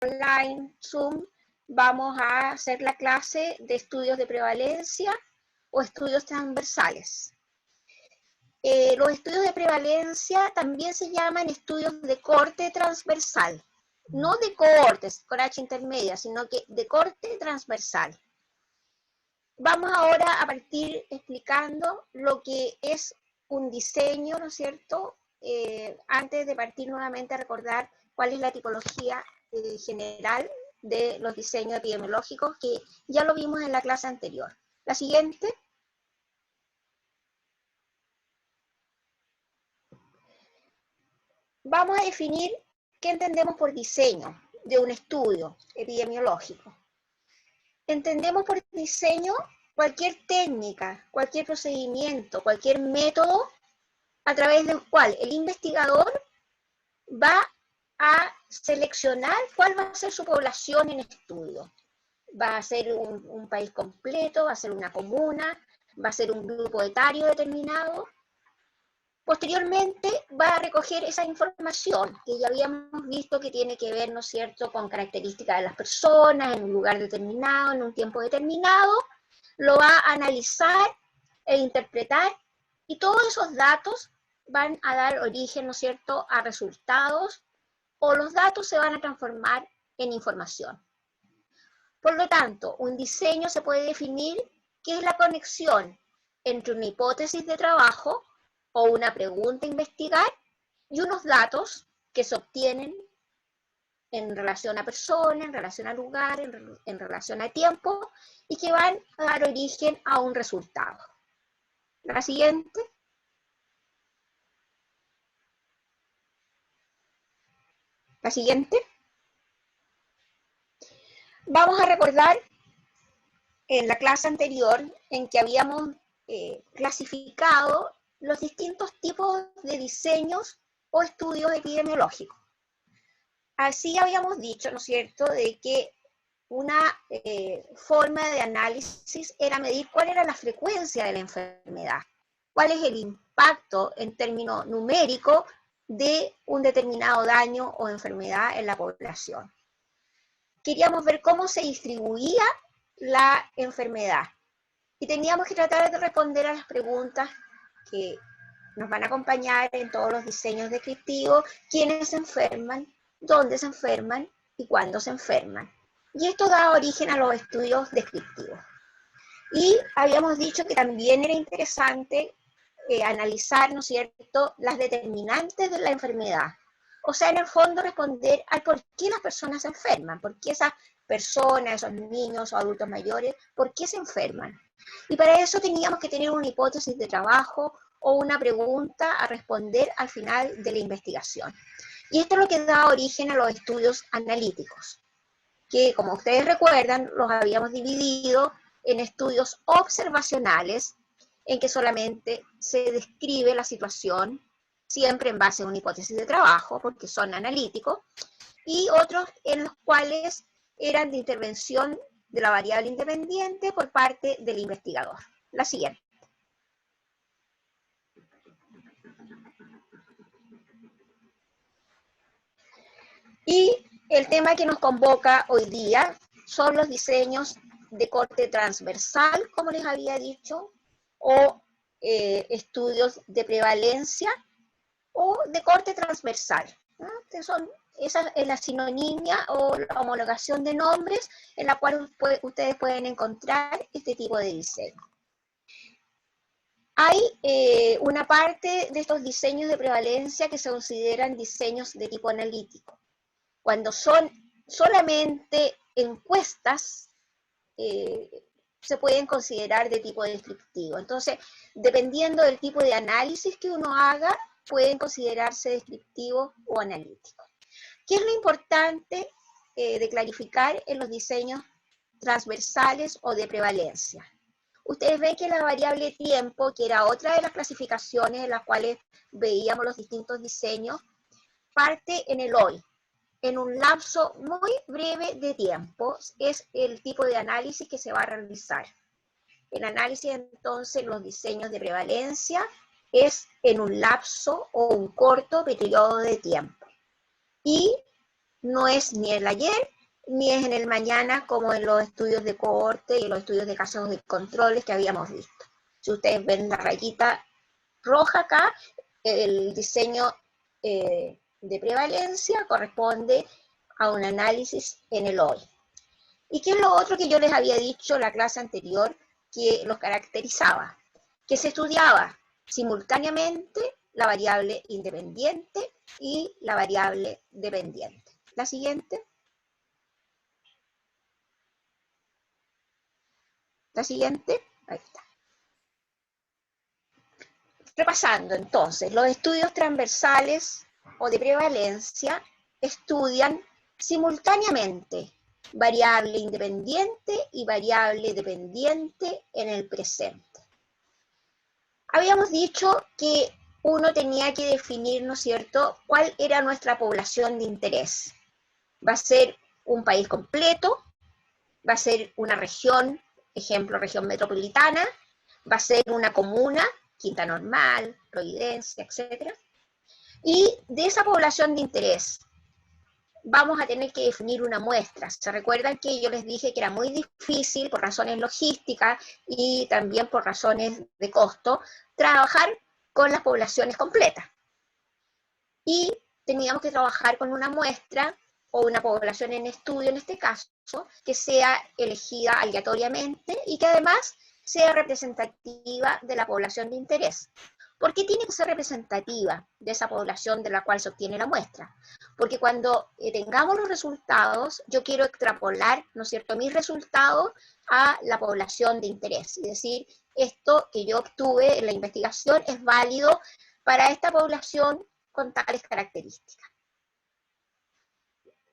online, Zoom, vamos a hacer la clase de estudios de prevalencia o estudios transversales. Los estudios de prevalencia también se llaman estudios de corte transversal, no de cohortes con H intermedia, sino que de corte transversal. Vamos ahora a partir explicando lo que es un diseño, ¿no es cierto? Antes de partir nuevamente a recordar cuál es la tipología general de los diseños epidemiológicos, que ya lo vimos en la clase anterior. La siguiente. Vamos a definir qué entendemos por diseño de un estudio epidemiológico. Entendemos por diseño cualquier técnica, cualquier procedimiento, cualquier método a través del cual el investigador va a seleccionar cuál va a ser su población en estudio. Va a ser un país completo, va a ser una comuna, va a ser un grupo etario determinado. Posteriormente va a recoger esa información que ya habíamos visto que tiene que ver, ¿no es cierto?, con características de las personas, en un lugar determinado, en un tiempo determinado, lo va a analizar e interpretar, y todos esos datos van a dar origen, ¿no es cierto?, a resultados, o los datos se van a transformar en información. Por lo tanto, un diseño se puede definir que es la conexión entre una hipótesis de trabajo o una pregunta a investigar y unos datos que se obtienen en relación a persona, en relación a lugar, en relación a tiempo, y que van a dar origen a un resultado. La siguiente. La siguiente. Vamos a recordar en la clase anterior en que habíamos clasificado los distintos tipos de diseños o estudios epidemiológicos. Así habíamos dicho, ¿no es cierto?, de que una forma de análisis era medir cuál era la frecuencia de la enfermedad, cuál es el impacto en términos numéricos de un determinado daño o enfermedad en la población. Queríamos ver cómo se distribuía la enfermedad y teníamos que tratar de responder a las preguntas que nos van a acompañar en todos los diseños descriptivos: quiénes se enferman, dónde se enferman y cuándo se enferman. Y esto da origen a los estudios descriptivos. Y habíamos dicho que también era interesante analizar, ¿no es cierto?, las determinantes de la enfermedad. O sea, en el fondo responder al por qué las personas se enferman, por qué esas personas, esos niños o adultos mayores, por qué se enferman. Y para eso teníamos que tener una hipótesis de trabajo o una pregunta a responder al final de la investigación. Y esto es lo que da origen a los estudios analíticos, que, como ustedes recuerdan, los habíamos dividido en estudios observacionales, en que solamente se describe la situación, siempre en base a una hipótesis de trabajo, porque son analíticos, y otros en los cuales eran de intervención de la variable independiente por parte del investigador. La siguiente. Y el tema que nos convoca hoy día son los diseños de corte transversal, como les había dicho, o estudios de prevalencia, o de corte transversal, ¿no? Esa es la sinonimia o la homologación de nombres en la cual ustedes pueden encontrar este tipo de diseño. Hay una parte de estos diseños de prevalencia que se consideran diseños de tipo analítico. Cuando son solamente encuestas, se pueden considerar de tipo descriptivo. Entonces, dependiendo del tipo de análisis que uno haga, pueden considerarse descriptivos o analíticos. ¿Qué es lo importante de clarificar en los diseños transversales o de prevalencia? Ustedes ven que la variable tiempo, que era otra de las clasificaciones en las cuales veíamos los distintos diseños, parte en el hoy, en un lapso muy breve de tiempo. Es el tipo de análisis que se va a realizar. El análisis, entonces, los diseños de prevalencia es en un lapso o un corto periodo de tiempo. Y no es ni el ayer ni es en el mañana como en los estudios de cohorte y en los estudios de casos de controles que habíamos visto. Si ustedes ven la rayita roja acá, el diseño de prevalencia corresponde a un análisis en el hoy. ¿Y qué es lo otro que yo les había dicho en la clase anterior que los caracterizaba? Que se estudiaba simultáneamente la variable independiente y la variable dependiente. La siguiente. La siguiente. Ahí está. Repasando entonces, los estudios transversales o de prevalencia estudian simultáneamente variable independiente y variable dependiente en el presente. Habíamos dicho que uno tenía que definir, ¿no es cierto?, cuál era nuestra población de interés. ¿Va a ser un país completo? ¿Va a ser una región, ejemplo, región metropolitana? ¿Va a ser una comuna, Quinta Normal, Providencia, etcétera? Y de esa población de interés vamos a tener que definir una muestra. ¿Se recuerdan que yo les dije que era muy difícil por razones logísticas y también por razones de costo trabajar con las poblaciones completas? Y teníamos que trabajar con una muestra o una población en estudio, en este caso, que sea elegida aleatoriamente y que además sea representativa de la población de interés. ¿Por qué tiene que ser representativa de esa población de la cual se obtiene la muestra? Porque cuando tengamos los resultados, yo quiero extrapolar, ¿no es cierto?, mis resultados a la población de interés. Es decir, esto que yo obtuve en la investigación es válido para esta población con tales características.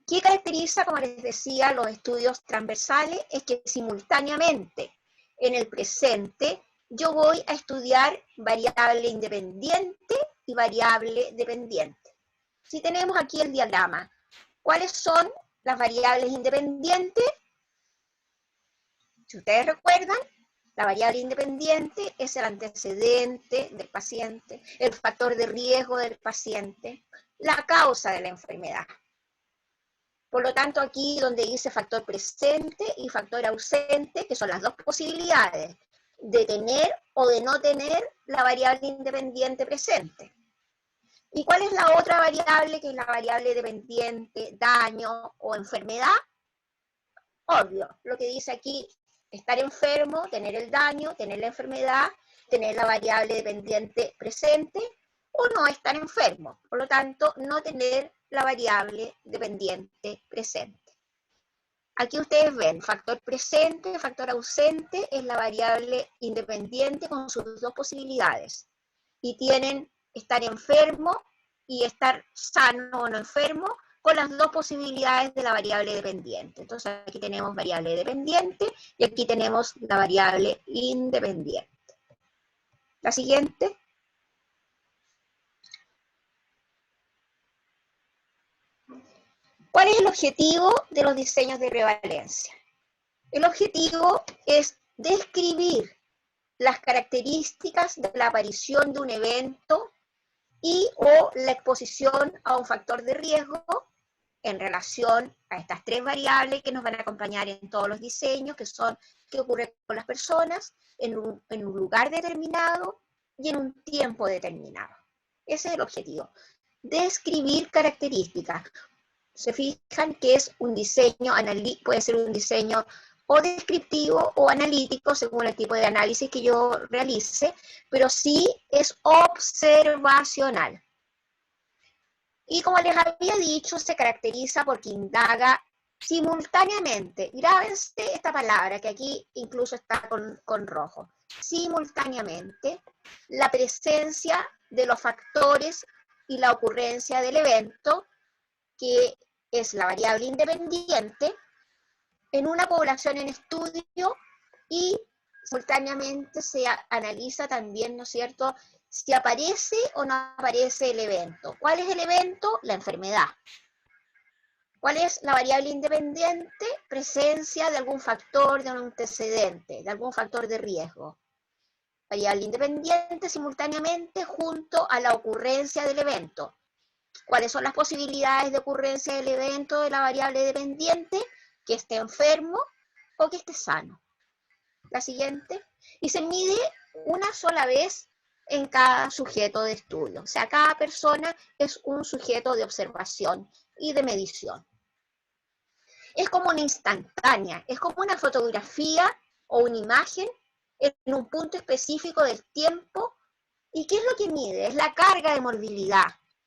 ¿Qué caracteriza, como les decía, los estudios transversales? Es que simultáneamente en el presente yo voy a estudiar variable independiente y variable dependiente. Si tenemos aquí el diagrama, ¿cuáles son las variables independientes? Si ustedes recuerdan, la variable independiente es el antecedente del paciente, el factor de riesgo del paciente, la causa de la enfermedad. Por lo tanto, aquí donde dice factor presente y factor ausente, que son las dos posibilidades de tener o de no tener la variable independiente presente. ¿Y cuál es la otra variable, que es la variable dependiente, daño o enfermedad? Obvio, lo que dice aquí, estar enfermo, tener el daño, tener la enfermedad, tener la variable dependiente presente o no estar enfermo. Por lo tanto, no tener la variable dependiente presente. Aquí ustedes ven, factor presente, factor ausente es la variable independiente con sus dos posibilidades. Y tienen estar enfermo y estar sano o no enfermo con las dos posibilidades de la variable dependiente. Entonces aquí tenemos variable dependiente y aquí tenemos la variable independiente. La siguiente. ¿Cuál es el objetivo de los diseños de prevalencia? El objetivo es describir las características de la aparición de un evento y o la exposición a un factor de riesgo en relación a estas tres variables que nos van a acompañar en todos los diseños, que son qué ocurre con las personas en un lugar determinado y en un tiempo determinado. Ese es el objetivo. Describir características. Se fijan que es un diseño, puede ser un diseño o descriptivo o analítico, según el tipo de análisis que yo realice, pero sí es observacional. Y como les había dicho, se caracteriza porque indaga simultáneamente. Grábense esta palabra, que aquí incluso está con rojo. Simultáneamente, la presencia de los factores y la ocurrencia del evento, que es la variable independiente, en una población en estudio, y simultáneamente se analiza también, ¿no es cierto?, si aparece o no aparece el evento. ¿Cuál es el evento? La enfermedad. ¿Cuál es la variable independiente? Presencia de algún factor, de un antecedente, de algún factor de riesgo. Variable independiente simultáneamente junto a la ocurrencia del evento. ¿Cuáles son las posibilidades de ocurrencia del evento de la variable dependiente? que esté enfermo o que esté sano. La siguiente. Y se mide una sola vez en cada sujeto de estudio. O sea, cada persona es un sujeto de observación y de medición. Es como una instantánea, es como una fotografía o una imagen en un punto específico del tiempo. ¿Y qué es lo que mide? Es la carga de morbilidad.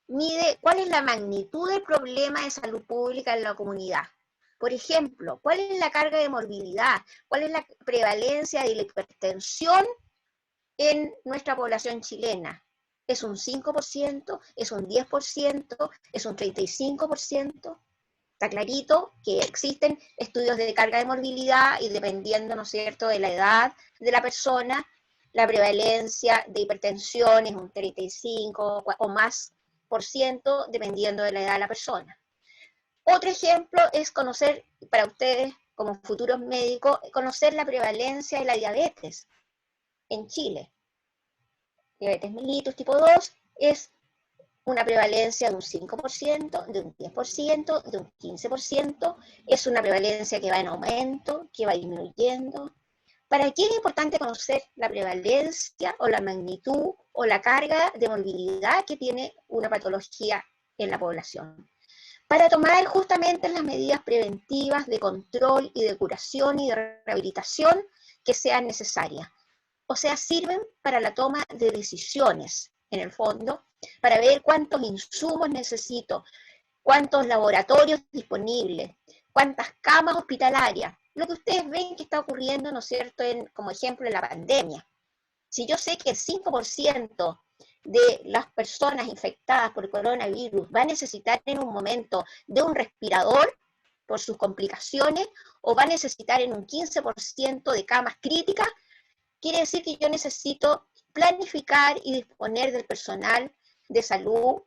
Mide cuál es la magnitud del problema de salud pública en la comunidad. Por ejemplo, cuál es la carga de morbilidad, cuál es la prevalencia de la hipertensión en nuestra población chilena. ¿Es un 5%? ¿Es un 10%? ¿Es un 35%? Está clarito que existen estudios de carga de morbilidad y dependiendo, ¿no es cierto?, de la edad de la persona, la prevalencia de hipertensión es un 35 o más por ciento, dependiendo de la edad de la persona. Otro ejemplo es conocer, para ustedes como futuros médicos, conocer la prevalencia de la diabetes en Chile. Diabetes mellitus tipo 2 es una prevalencia de un 5%, de un 10%, de un 15%, es una prevalencia que va en aumento, que va disminuyendo. ¿Para qué es importante conocer la prevalencia o la magnitud o la carga de morbilidad que tiene una patología en la población? Para tomar justamente las medidas preventivas de control y de curación y de rehabilitación que sean necesarias. O sea, sirven para la toma de decisiones, en el fondo, para ver cuántos insumos necesito, cuántos laboratorios disponibles, cuántas camas hospitalarias, lo que ustedes ven que está ocurriendo, ¿no es cierto?, como ejemplo en la pandemia. Si yo sé que el 5% de las personas infectadas por coronavirus va a necesitar en un momento de un respirador por sus complicaciones, o va a necesitar en un 15% de camas críticas, quiere decir que yo necesito planificar y disponer del personal de salud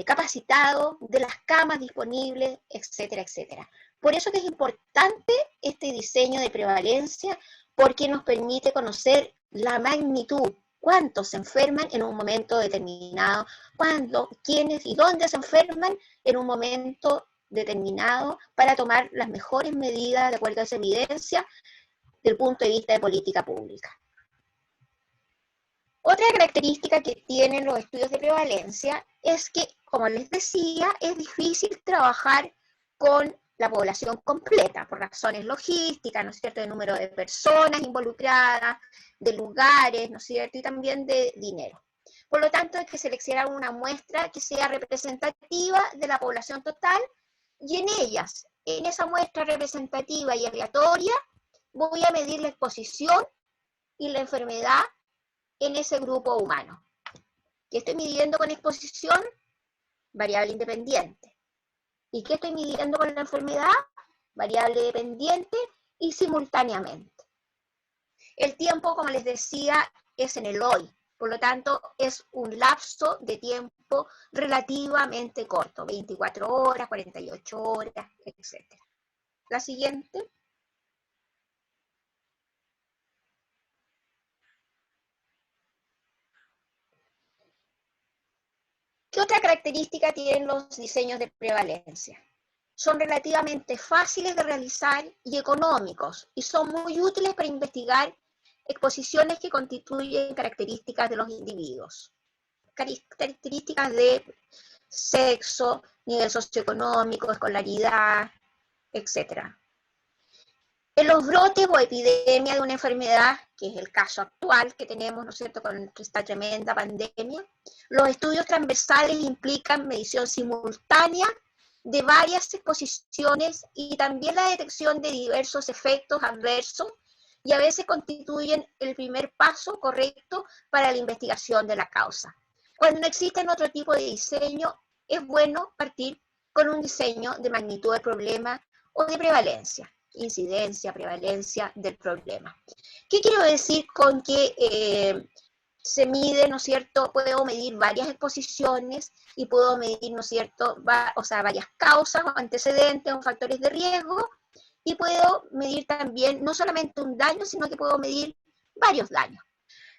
capacitado, de las camas disponibles, etcétera, etcétera. Por eso que es importante este diseño de prevalencia, porque nos permite conocer la magnitud, cuántos se enferman en un momento determinado, cuándo, quiénes y dónde se enferman en un momento determinado, para tomar las mejores medidas de acuerdo a esa evidencia desde el punto de vista de política pública. Otra característica que tienen los estudios de prevalencia es que, como les decía, es difícil trabajar con la población completa, por razones logísticas, ¿no es cierto?, de número de personas involucradas, de lugares, ¿no es cierto?, y también de dinero. Por lo tanto, hay que seleccionar una muestra que sea representativa de la población total, y en esa muestra representativa y aleatoria, voy a medir la exposición y la enfermedad en ese grupo humano. ¿Qué estoy midiendo con exposición? Variable independiente. ¿Y qué estoy midiendo con la enfermedad? Variable dependiente y simultáneamente. El tiempo, como les decía, es en el hoy. Por lo tanto, es un lapso de tiempo relativamente corto, 24 horas, 48 horas, etc. La siguiente. ¿Qué otra característica tienen los diseños de prevalencia? Son relativamente fáciles de realizar y económicos, y son muy útiles para investigar exposiciones que constituyen características de los individuos. Características de sexo, nivel socioeconómico, escolaridad, etc. En los brotes o epidemia de una enfermedad, que es el caso actual que tenemos, ¿no es cierto?, con esta tremenda pandemia, los estudios transversales implican medición simultánea de varias exposiciones y también la detección de diversos efectos adversos, y a veces constituyen el primer paso correcto para la investigación de la causa. Cuando no existe otro tipo de diseño, es bueno partir con un diseño de magnitud del problema o de prevalencia, incidencia, prevalencia del problema. ¿Qué quiero decir con que se mide, ¿no es cierto? Puedo medir varias exposiciones y puedo medir, ¿no es cierto?, varias causas o antecedentes o factores de riesgo, y puedo medir también no solamente un daño, sino que puedo medir varios daños.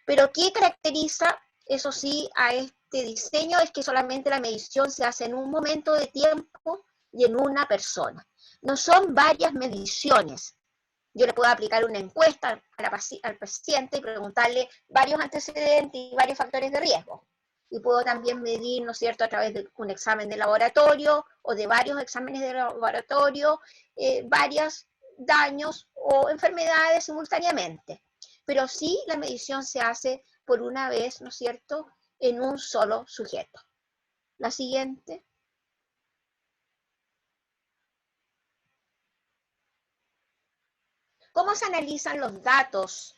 Pero ¿qué caracteriza, eso sí, a este diseño? Es que solamente la medición se hace en un momento de tiempo y en una persona. No son varias mediciones. Yo le puedo aplicar una encuesta al paciente y preguntarle varios antecedentes y varios factores de riesgo. Y puedo también medir, ¿no es cierto?, a través de un examen de laboratorio o de varios exámenes de laboratorio, varios daños o enfermedades simultáneamente. Pero sí la medición se hace por una vez, ¿no es cierto?, en un solo sujeto. La siguiente. ¿Cómo se analizan los datos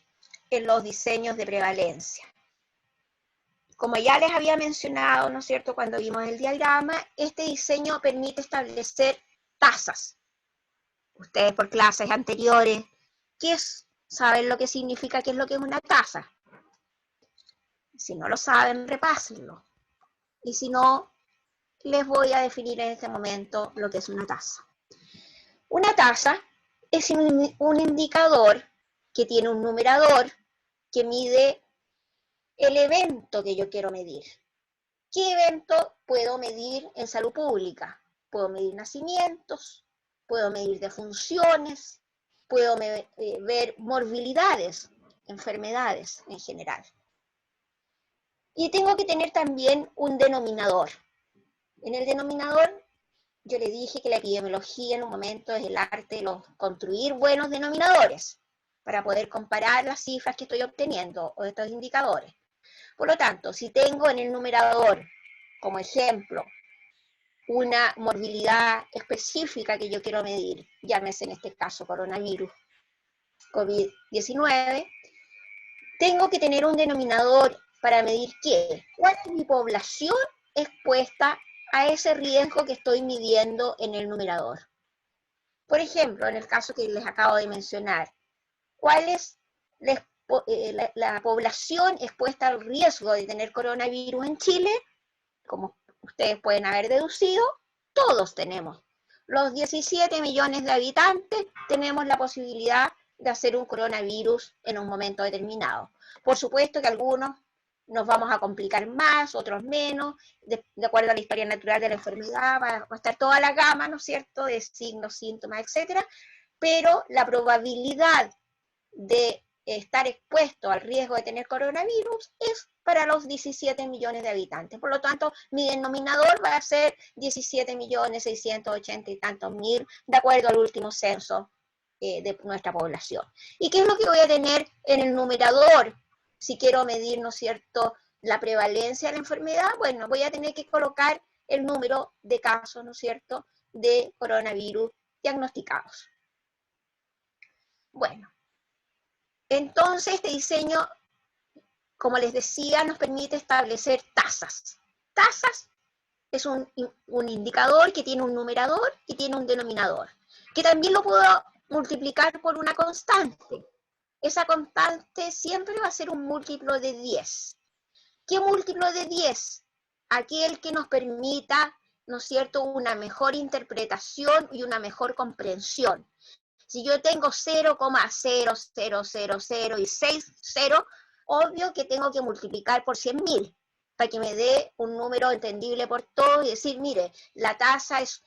en los diseños de prevalencia? Como ya les había mencionado, ¿no es cierto?, cuando vimos el diagrama, este diseño permite establecer tasas. Ustedes por clases anteriores, ¿saben lo que significa, qué es lo que es una tasa? Si no lo saben, repásenlo. Y si no, les voy a definir en este momento lo que es una tasa. Una tasa es un indicador que tiene un numerador que mide el evento que yo quiero medir. ¿Qué evento puedo medir en salud pública? Puedo medir nacimientos, puedo medir defunciones, puedo ver morbilidades, enfermedades en general. Y tengo que tener también un denominador. En el denominador, yo le dije que la epidemiología en un momento es el arte de construir buenos denominadores para poder comparar las cifras que estoy obteniendo o estos indicadores. Por lo tanto, si tengo en el numerador, como ejemplo, una morbilidad específica que yo quiero medir, llámese en este caso coronavirus, COVID-19, tengo que tener un denominador para medir qué, cuál es mi población expuesta a ese riesgo que estoy midiendo en el numerador. Por ejemplo, en el caso que les acabo de mencionar, ¿cuál es la población expuesta al riesgo de tener coronavirus en Chile? Como ustedes pueden haber deducido, todos tenemos. Los 17 millones de habitantes tenemos la posibilidad de hacer un coronavirus en un momento determinado. Por supuesto que algunos nos vamos a complicar más, otros menos, de acuerdo a la historia natural de la enfermedad, va a estar toda la gama, ¿no es cierto?, de signos, síntomas, etcétera, pero la probabilidad de estar expuesto al riesgo de tener coronavirus es para los 17 millones de habitantes. Por lo tanto, mi denominador va a ser 17.680.000 y tantos mil, de acuerdo al último censo de nuestra población. ¿Y qué es lo que voy a tener en el numerador? Si quiero medir, ¿no es cierto?, la prevalencia de la enfermedad, bueno, voy a tener que colocar el número de casos, ¿no es cierto?, de coronavirus diagnosticados. Bueno, entonces este diseño, como les decía, nos permite establecer tasas. Tasas es un indicador que tiene un numerador y tiene un denominador, que también lo puedo multiplicar por una constante. Esa constante siempre va a ser un múltiplo de 10. ¿Qué múltiplo de 10? Aquel que nos permita, ¿no es cierto?, una mejor interpretación y una mejor comprensión. Si yo tengo 0,0000 y 60, obvio que tengo que multiplicar por 100.000 para que me dé un número entendible por todos y decir, mire, la tasa es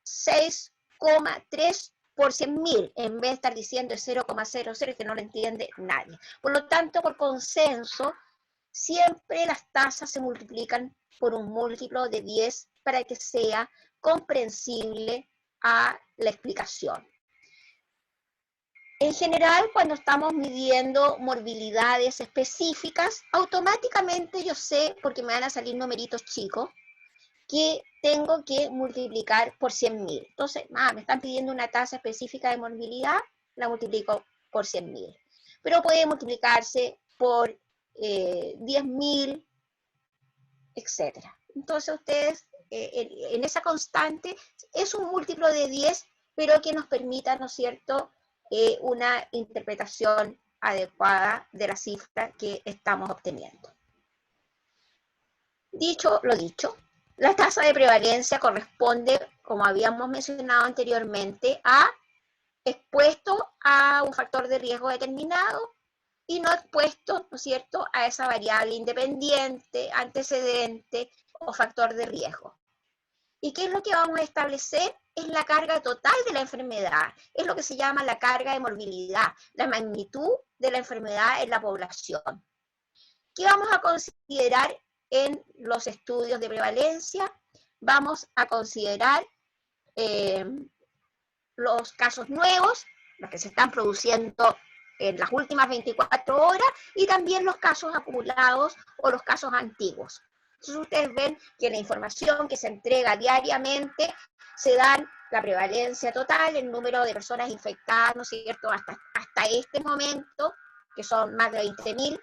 6,3 por 100.000, en vez de estar diciendo 0,00 que no lo entiende nadie. Por lo tanto, por consenso, siempre las tasas se multiplican por un múltiplo de 10 para que sea comprensible a la explicación. En general, cuando estamos midiendo morbilidades específicas, automáticamente yo sé, porque me van a salir numeritos chicos, que tengo que multiplicar por 100.000. Entonces, me están pidiendo una tasa específica de morbilidad, la multiplico por 100.000. Pero puede multiplicarse por 10.000, etc. Entonces, ustedes, en esa constante, es un múltiplo de 10, pero que nos permita, ¿no es cierto?, una interpretación adecuada de la cifra que estamos obteniendo. Dicho lo dicho, la tasa de prevalencia corresponde, como habíamos mencionado anteriormente, a expuesto a un factor de riesgo determinado y no expuesto, ¿no es cierto?, a esa variable independiente, antecedente o factor de riesgo. ¿Y qué es lo que vamos a establecer? Es la carga total de la enfermedad, es lo que se llama la carga de morbilidad, la magnitud de la enfermedad en la población. ¿Qué vamos a considerar en los estudios de prevalencia? Vamos a considerar los casos nuevos, los que se están produciendo en las últimas 24 horas, y también los casos acumulados o los casos antiguos. Entonces ustedes ven que la información que se entrega diariamente se dan la prevalencia total, el número de personas infectadas, ¿no es cierto?, hasta este momento, que son más de 20.000,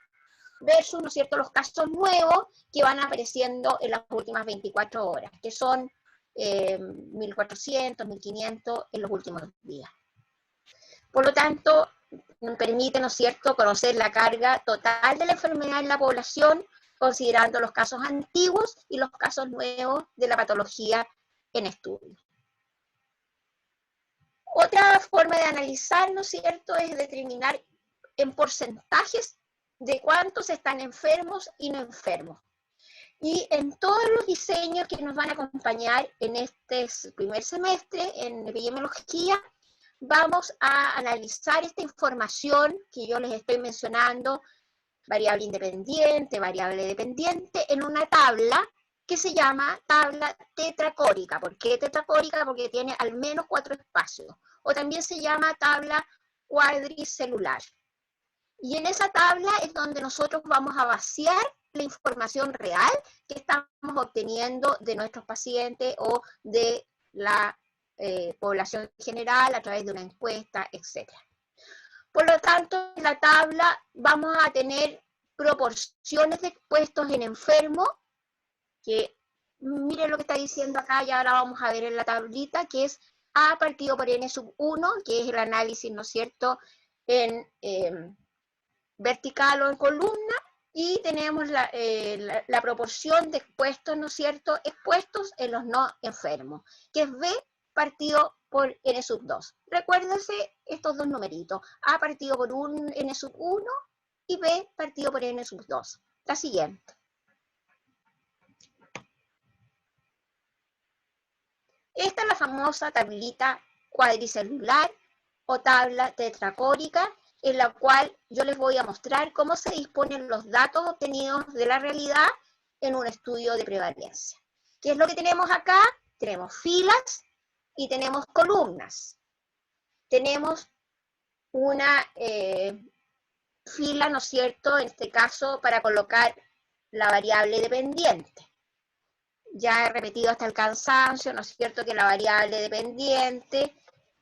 versus, ¿no es cierto?, los casos nuevos que van apareciendo en las últimas 24 horas, que son 1.400, 1.500 en los últimos días. Por lo tanto, permite, ¿no es cierto?, conocer la carga total de la enfermedad en la población, considerando los casos antiguos y los casos nuevos de la patología en estudio. Otra forma de analizar, ¿no es cierto?, es determinar en porcentajes de cuántos están enfermos y no enfermos. Y en todos los diseños que nos van a acompañar en este primer semestre en epidemiología, vamos a analizar esta información que yo les estoy mencionando, variable independiente, variable dependiente, en una tabla que se llama tabla tetracórica. ¿Por qué tetracórica? Porque tiene al menos 4 espacios. O también se llama tabla cuadricelular. Y en esa tabla es donde nosotros vamos a vaciar la información real que estamos obteniendo de nuestros pacientes o de la población general a través de una encuesta, etc. Por lo tanto, en la tabla vamos a tener proporciones de expuestos en enfermos, que miren lo que está diciendo acá, y ahora vamos a ver en la tablita, que es A partido por N sub 1, que es el análisis, ¿no es cierto?, en vertical o en columna, y tenemos la proporción de expuestos, ¿no es cierto?, expuestos en los no enfermos, que es B partido por N sub 2. Recuérdense estos dos numeritos, A partido por N sub 1 y B partido por N sub 2. La siguiente. Esta es la famosa tablita cuadricelular o tabla tetracórica, en la cual yo les voy a mostrar cómo se disponen los datos obtenidos de la realidad en un estudio de prevalencia. ¿Qué es lo que tenemos acá? Tenemos filas y tenemos columnas. Tenemos una fila, ¿no es cierto?, en este caso para colocar la variable dependiente. Ya he repetido hasta el cansancio, ¿no es cierto?, que la variable dependiente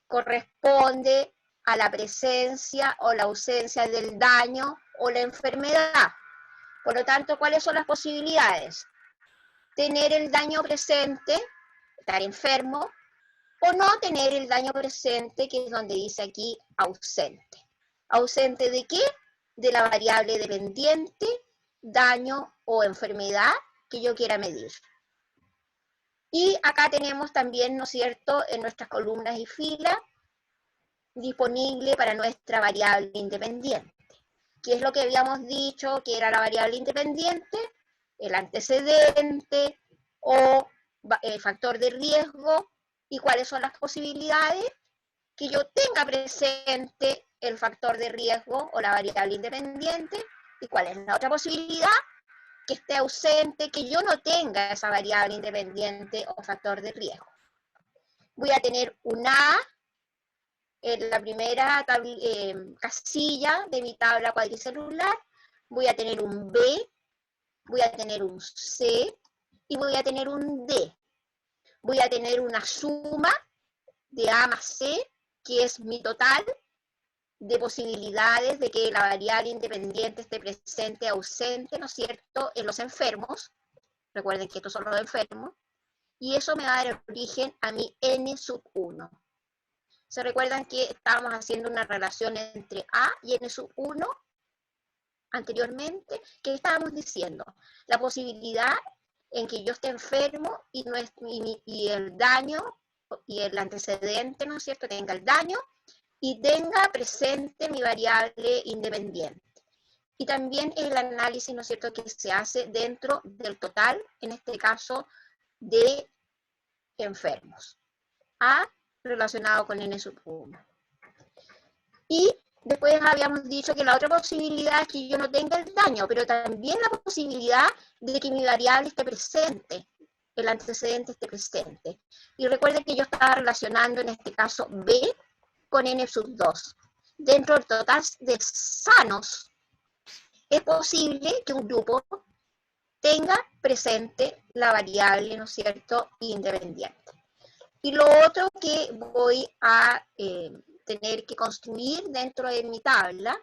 corresponde a la presencia o la ausencia del daño o la enfermedad. Por lo tanto, ¿cuáles son las posibilidades? Tener el daño presente, estar enfermo, o no tener el daño presente, que es donde dice aquí ausente. ¿Ausente de qué? De la variable dependiente, daño o enfermedad que yo quiera medir. Y acá tenemos también, ¿no es cierto?, en nuestras columnas y filas, disponible para nuestra variable independiente. ¿Qué es lo que habíamos dicho que era la variable independiente? El antecedente o el factor de riesgo. ¿Y cuáles son las posibilidades? Que yo tenga presente el factor de riesgo o la variable independiente. ¿Y cuál es la otra posibilidad? Que esté ausente, que yo no tenga esa variable independiente o factor de riesgo. Voy a tener un A en la primera casilla de mi tabla cuadricelular, voy a tener un B, voy a tener un C y voy a tener un D. Voy a tener una suma de A más C, que es mi total de posibilidades de que la variable independiente esté presente, ausente, ¿no es cierto?, en los enfermos. Recuerden que estos son los enfermos. Y eso me va a dar origen a mi N sub 1. ¿Se recuerdan que estábamos haciendo una relación entre A y N sub 1 anteriormente? ¿Qué estábamos diciendo? La posibilidad en que yo esté enfermo y el daño y el antecedente, ¿no es cierto?, tenga el daño y tenga presente mi variable independiente. Y también el análisis, ¿no es cierto?, que se hace dentro del total, en este caso, de enfermos. A relacionado con N sub 1. Y después habíamos dicho que la otra posibilidad es que yo no tenga el daño, pero también la posibilidad de que mi variable esté presente, el antecedente esté presente. Y recuerden que yo estaba relacionando en este caso B con N sub 2. Dentro del total de sanos, es posible que un grupo tenga presente la variable, ¿no es cierto?, independiente. Y lo otro que voy a tener que construir dentro de mi tabla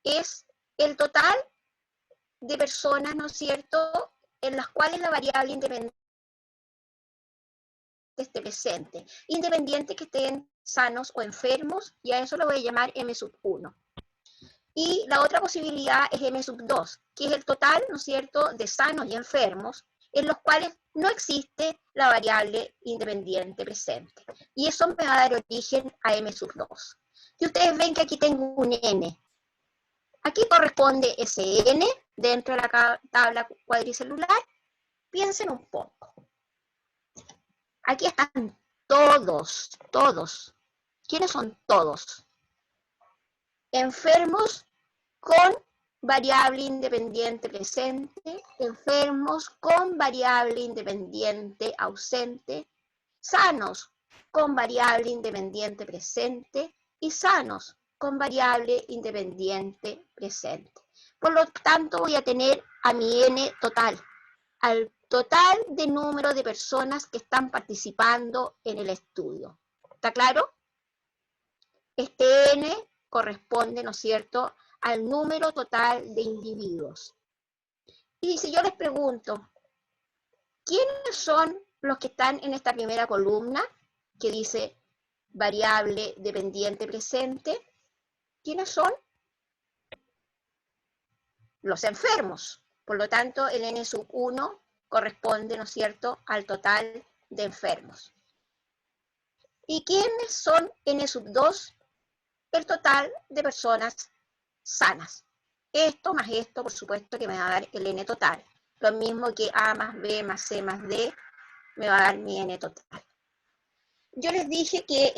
es el total de personas, ¿no es cierto?, en las cuales la variable independiente esté presente, independiente que estén sanos o enfermos, y a eso lo voy a llamar M sub 1. Y la otra posibilidad es M sub 2, que es el total, ¿no es cierto?, de sanos y enfermos, en los cuales no existe la variable independiente presente. Y eso me va a dar origen a M sub 2. Y ustedes ven que aquí tengo un N. Aquí corresponde ese N dentro de la tabla cuadricelular. Piensen un poco. Aquí están todos. ¿Quiénes son todos? Enfermos con variable independiente presente, enfermos con variable independiente ausente, sanos con variable independiente presente y sanos con variable independiente presente. Por lo tanto, voy a tener a mi N total, al total de número de personas que están participando en el estudio. ¿Está claro? Este N corresponde, ¿no es cierto?, al número total de individuos. Y si yo les pregunto, ¿quiénes son los que están en esta primera columna que dice variable dependiente presente? ¿Quiénes son? Los enfermos. Por lo tanto, el N sub 1 corresponde, ¿no es cierto?, al total de enfermos. ¿Y quiénes son N sub 2? El total de personas sanas. Esto más esto, por supuesto, que me va a dar el N total. Lo mismo que A más B más C más D me va a dar mi N total. Yo les dije que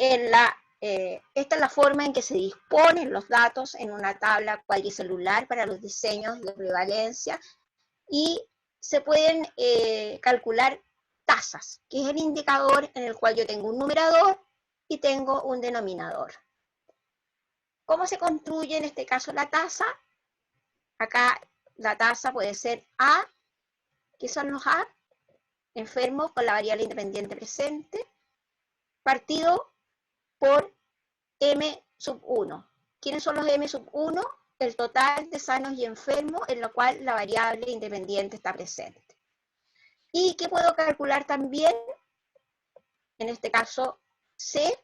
esta es la forma en que se disponen los datos en una tabla cuadricelular para los diseños de prevalencia y se pueden calcular tasas, que es el indicador en el cual yo tengo un numerador y tengo un denominador. ¿Cómo se construye en este caso la tasa? Acá la tasa puede ser A, ¿qué son los A? Enfermos con la variable independiente presente, partido por M sub 1. ¿Quiénes son los M sub 1? El total de sanos y enfermos en lo cual la variable independiente está presente. ¿Y qué puedo calcular también? En este caso, C.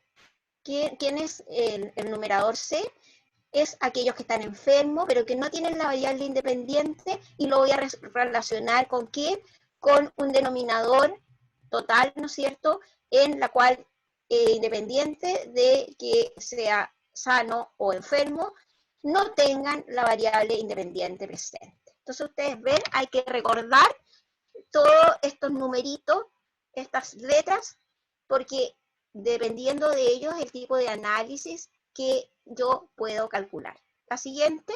¿Quién es el numerador C? Es aquellos que están enfermos, pero que no tienen la variable independiente, y lo voy a relacionar ¿con qué? Con un denominador total, ¿no es cierto?, en la cual independiente de que sea sano o enfermo, no tengan la variable independiente presente. Entonces ustedes ven, hay que recordar todos estos numeritos, estas letras, porque dependiendo de ellos el tipo de análisis que yo puedo calcular. La siguiente.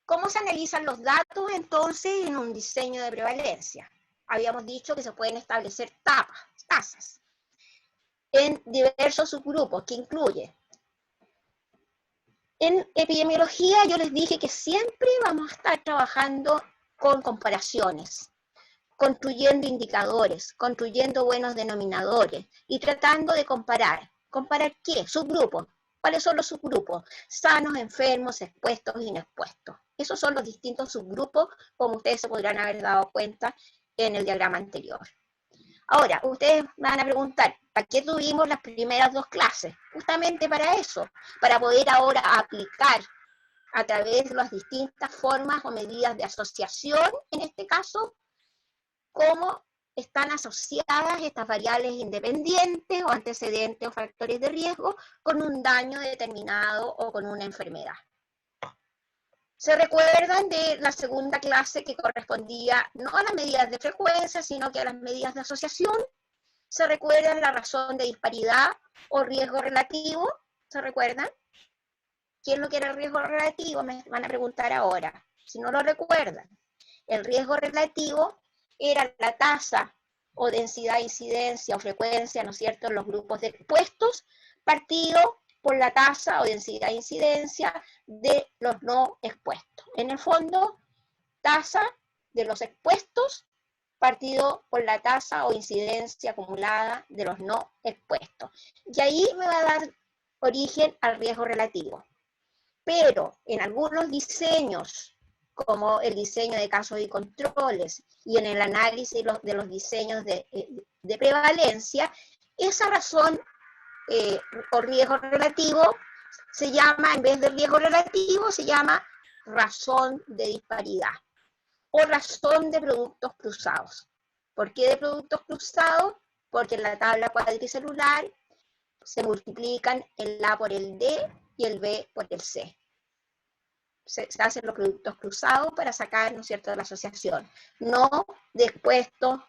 ¿Cómo se analizan los datos entonces en un diseño de prevalencia? Habíamos dicho que se pueden establecer tasas en diversos subgrupos, que incluye. En epidemiología yo les dije que siempre vamos a estar trabajando con comparaciones, construyendo indicadores, construyendo buenos denominadores y tratando de comparar. ¿Comparar qué? Subgrupos. ¿Cuáles son los subgrupos? Sanos, enfermos, expuestos, inexpuestos. Esos son los distintos subgrupos, como ustedes se podrán haber dado cuenta en el diagrama anterior. Ahora, ustedes me van a preguntar, ¿para qué tuvimos las primeras dos clases? Justamente para eso, para poder ahora aplicar a través de las distintas formas o medidas de asociación, en este caso, cómo están asociadas estas variables independientes o antecedentes o factores de riesgo con un daño determinado o con una enfermedad. Se recuerdan de la segunda clase que correspondía no a las medidas de frecuencia, sino que a las medidas de asociación. ¿Se recuerdan la razón de disparidad o riesgo relativo? ¿Se recuerdan? ¿Qué es lo que era el riesgo relativo? Me van a preguntar ahora. Si no lo recuerdan, el riesgo relativo era la tasa o densidad de incidencia o frecuencia, ¿no es cierto?, en los grupos de expuestos, partido por la tasa o densidad de incidencia de los no expuestos. En el fondo, tasa de los expuestos partido por la tasa o incidencia acumulada de los no expuestos. Y ahí me va a dar origen al riesgo relativo. Pero en algunos diseños, como el diseño de casos y controles, y en el análisis de los diseños de prevalencia, esa razón o riesgo relativo se llama, en vez de riesgo relativo, se llama razón de disparidad o razón de productos cruzados. ¿Por qué de productos cruzados? Porque en la tabla cuadricelular se multiplican el A por el D y el B por el C. Se hacen los productos cruzados para sacar, ¿no es cierto?, de la asociación. No de expuestos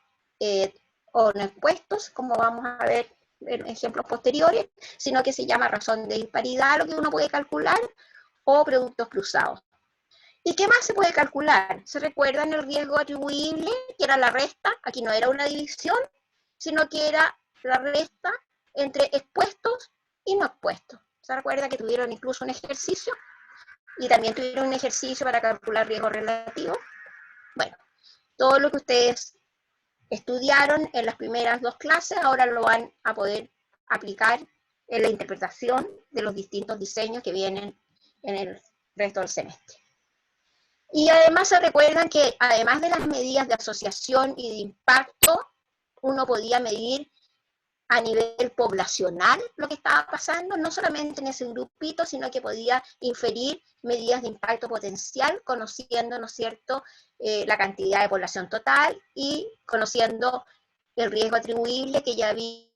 o no expuestos, como vamos a ver en ejemplos posteriores, sino que se llama razón de disparidad, lo que uno puede calcular, o productos cruzados. ¿Y qué más se puede calcular? ¿Se recuerdan el riesgo atribuible, que era la resta? Aquí no era una división, sino que era la resta entre expuestos y no expuestos. ¿Se recuerda que tuvieron incluso un ejercicio? Y también tuvieron un ejercicio para calcular riesgo relativo. Bueno, todo lo que ustedes estudiaron en las primeras dos clases, ahora lo van a poder aplicar en la interpretación de los distintos diseños que vienen en el resto del semestre. Y además se recuerdan que además de las medidas de asociación y de impacto, uno podía medir a nivel poblacional lo que estaba pasando, no solamente en ese grupito, sino que podía inferir medidas de impacto potencial, conociendo, ¿no es cierto?, la cantidad de población total y conociendo el riesgo atribuible que ya había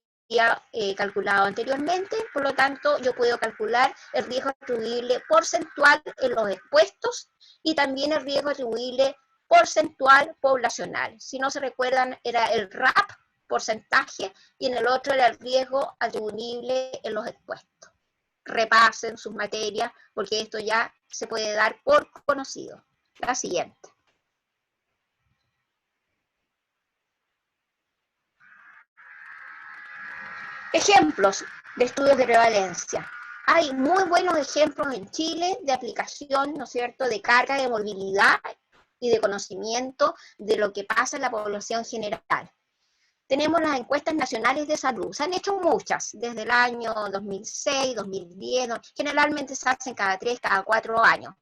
calculado anteriormente. Por lo tanto, yo puedo calcular el riesgo atribuible porcentual en los expuestos y también el riesgo atribuible porcentual poblacional. Si no se recuerdan, era el RAP, porcentaje, y en el otro era el riesgo atribuible en los expuestos. Repasen sus materias, porque esto ya se puede dar por conocido. La siguiente. Ejemplos de estudios de prevalencia. Hay muy buenos ejemplos en Chile de aplicación, ¿no es cierto?, de carga de movilidad y de conocimiento de lo que pasa en la población general. Tenemos las encuestas nacionales de salud. Se han hecho muchas, desde el año 2006, 2010, generalmente se hacen cada 3, cada 4 años.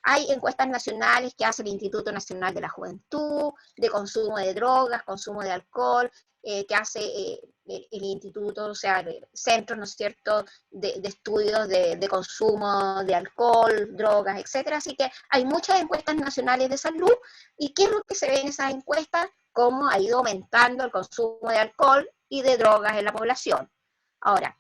Hay encuestas nacionales que hace el Instituto Nacional de la Juventud, de consumo de drogas, consumo de alcohol, que hace el instituto, o sea, el centro, ¿no es cierto?, de estudios de consumo de alcohol, drogas, etcétera. Así que hay muchas encuestas nacionales de salud. ¿Y qué es lo que se ve en esas encuestas? Cómo ha ido aumentando el consumo de alcohol y de drogas en la población. Ahora,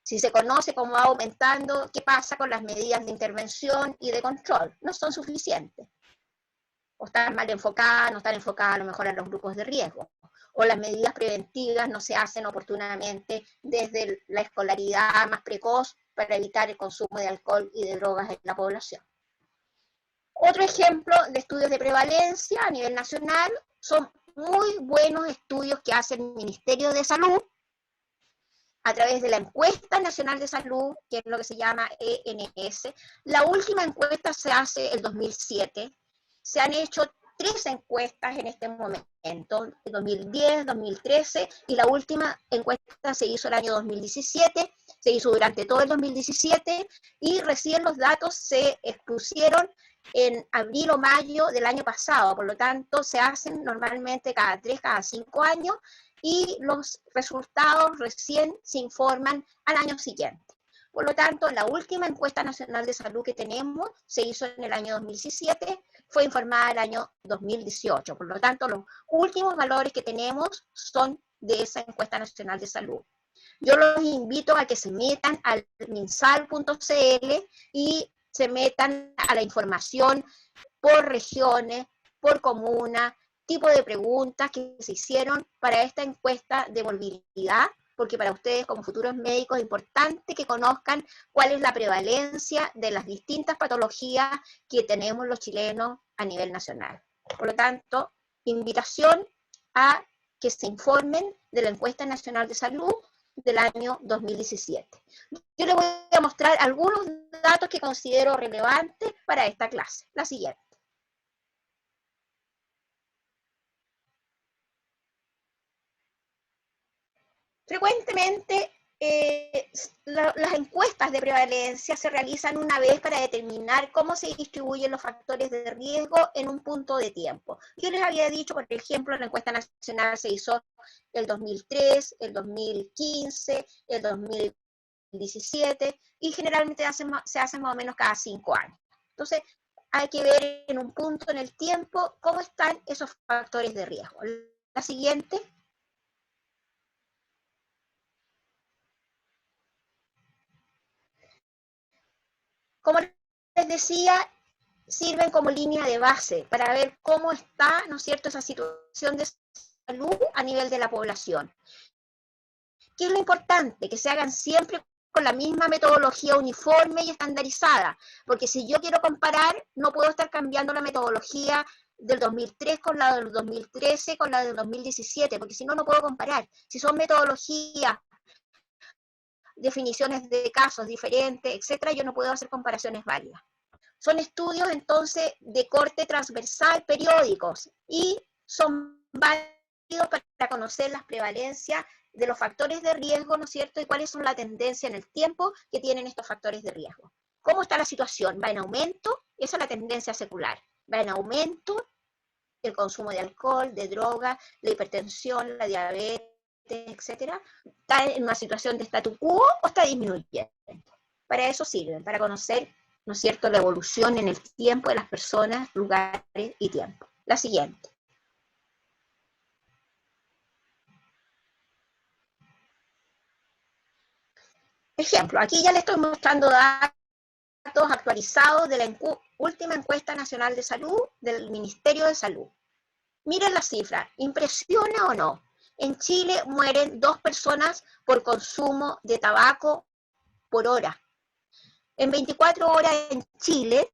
si se conoce cómo va aumentando, ¿qué pasa con las medidas de intervención y de control? No son suficientes. O están mal enfocadas, no están enfocadas a lo mejor a los grupos de riesgo. O las medidas preventivas no se hacen oportunamente desde la escolaridad más precoz para evitar el consumo de alcohol y de drogas en la población. Otro ejemplo de estudios de prevalencia a nivel nacional son muy buenos estudios que hace el Ministerio de Salud a través de la Encuesta Nacional de Salud, que es lo que se llama ENS. La última encuesta se hace el 2007. Se han hecho 3 encuestas en este momento, 2010, 2013, y la última encuesta se hizo el año 2017, se hizo durante todo el 2017, y recién los datos se expusieron en abril o mayo del año pasado. Por lo tanto, se hacen normalmente cada 3, cada 5 años, y los resultados recién se informan al año siguiente. Por lo tanto, la última encuesta nacional de salud que tenemos se hizo en el año 2017, fue informada el año 2018. Por lo tanto, los últimos valores que tenemos son de esa encuesta nacional de salud. Yo los invito a que se metan al minsal.cl y se metan a la información por regiones, por comuna, tipo de preguntas que se hicieron para esta encuesta de morbilidad, porque para ustedes como futuros médicos es importante que conozcan cuál es la prevalencia de las distintas patologías que tenemos los chilenos a nivel nacional. Por lo tanto, invitación a que se informen de la encuesta nacional de salud del año 2017. Yo les voy a mostrar algunos datos que considero relevantes para esta clase. La siguiente. Frecuentemente, las encuestas de prevalencia se realizan una vez para determinar cómo se distribuyen los factores de riesgo en un punto de tiempo. Yo les había dicho, por ejemplo, la encuesta nacional se hizo el 2003, el 2015, el 2017, y generalmente se hacen más o menos cada 5 años. Entonces, hay que ver en un punto en el tiempo cómo están esos factores de riesgo. La siguiente. Como les decía, sirven como línea de base para ver cómo está, ¿no es cierto?, esa situación de salud a nivel de la población. ¿Qué es lo importante? Que se hagan siempre con la misma metodología uniforme y estandarizada, porque si yo quiero comparar, no puedo estar cambiando la metodología del 2003 con la del 2013 con la del 2017, porque si no, no puedo comparar. Si son metodologías, definiciones de casos diferentes, etcétera, yo no puedo hacer comparaciones válidas. Son estudios entonces de corte transversal periódicos y son válidos para conocer las prevalencias de los factores de riesgo, ¿no es cierto? Y cuáles son la tendencia en el tiempo que tienen estos factores de riesgo. ¿Cómo está la situación? ¿Va en aumento? Esa es la tendencia secular. ¿Va en aumento el consumo de alcohol, de droga, la hipertensión, la diabetes, etcétera? ¿Está en una situación de statu quo o está disminuyendo? Para eso sirven, para conocer, ¿no es cierto?, la evolución en el tiempo de las personas, lugares y tiempo. La siguiente. Ejemplo, aquí ya les estoy mostrando datos actualizados de la última encuesta nacional de salud del Ministerio de Salud. Miren la cifra, ¿impresiona o no? En Chile mueren 2 personas por consumo de tabaco por hora. En 24 horas en Chile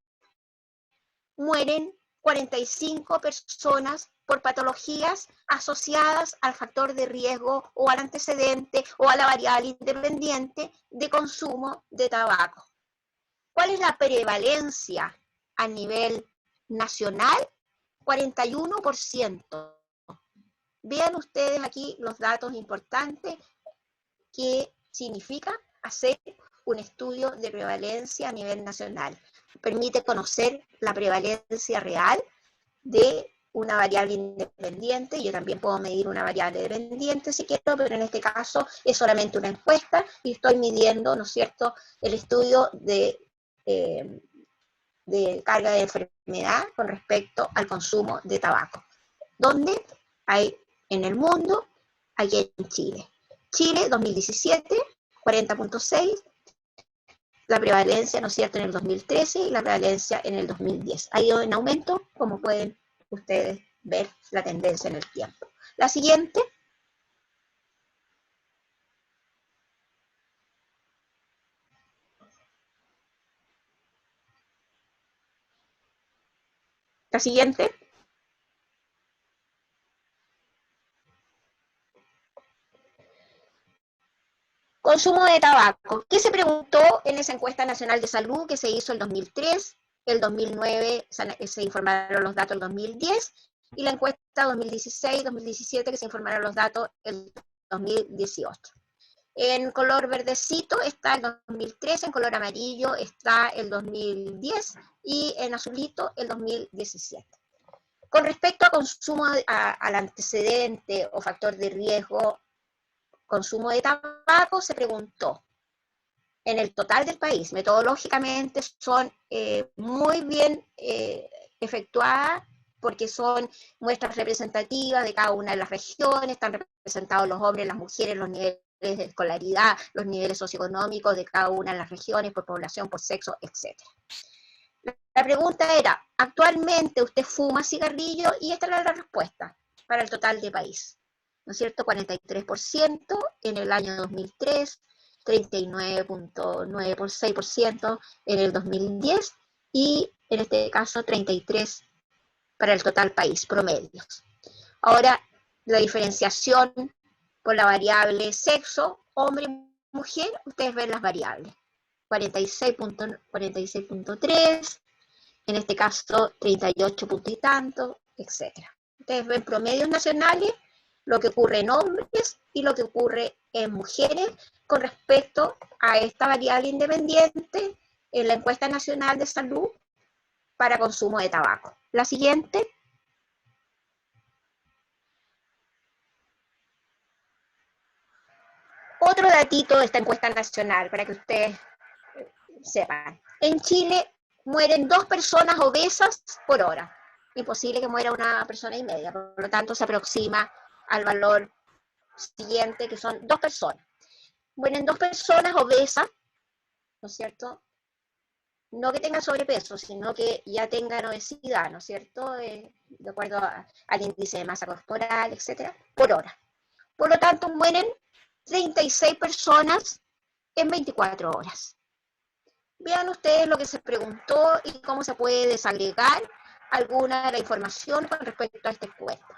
mueren 45 personas por patologías asociadas al factor de riesgo o al antecedente o a la variable independiente de consumo de tabaco. ¿Cuál es la prevalencia a nivel nacional? 41%. Vean ustedes aquí los datos importantes que significa hacer un estudio de prevalencia a nivel nacional. Permite conocer la prevalencia real de una variable independiente. Yo también puedo medir una variable dependiente si quiero, pero en este caso es solamente una encuesta y estoy midiendo, ¿no es cierto?, el estudio de carga de enfermedad con respecto al consumo de tabaco. ¿Dónde? Hay en el mundo, aquí en Chile. Chile, 2017, 40.6, la prevalencia, ¿no es cierto?, en el 2013 y la prevalencia en el 2010. Ha ido en aumento, como pueden ustedes ver la tendencia en el tiempo. La siguiente. La siguiente. Consumo de tabaco. ¿Qué se preguntó en esa encuesta nacional de salud que se hizo el 2003? El 2009 se informaron los datos el 2010 y la encuesta 2016-2017 que se informaron los datos el 2018. En color verdecito está el 2013, en color amarillo está el 2010 y en azulito el 2017. Con respecto a consumo, al antecedente o factor de riesgo, consumo de tabaco, se preguntó en el total del país. Metodológicamente son muy bien efectuadas porque son muestras representativas de cada una de las regiones, están representados los hombres, las mujeres, los niveles de escolaridad, los niveles socioeconómicos de cada una de las regiones, por población, por sexo, etc. La pregunta era, ¿actualmente usted fuma cigarrillo? Y esta era la respuesta para el total de país, ¿no es cierto? 43% en el año 2003, 39.96% en el 2010 y en este caso 33% para el total país, promedios. Ahora, la diferenciación por la variable sexo, hombre y mujer, ustedes ven las variables. 46.3, en este caso 38 punto y tanto, etc. Ustedes ven promedios nacionales, lo que ocurre en hombres y lo que ocurre en mujeres con respecto a esta variable independiente en la encuesta nacional de salud para consumo de tabaco. La siguiente. Otro datito de esta encuesta nacional para que ustedes sepan. En Chile mueren 2 personas obesas por hora. Imposible que muera una persona y media, por lo tanto se aproxima al valor siguiente, que son 2 personas. Mueren 2 personas obesas, ¿no es cierto? No que tengan sobrepeso, sino que ya tengan obesidad, ¿no es cierto? De acuerdo al índice de masa corporal, etcétera, por hora. Por lo tanto, mueren 36 personas en 24 horas. Vean ustedes lo que se preguntó y cómo se puede desagregar alguna de la información con respecto a esta encuesta.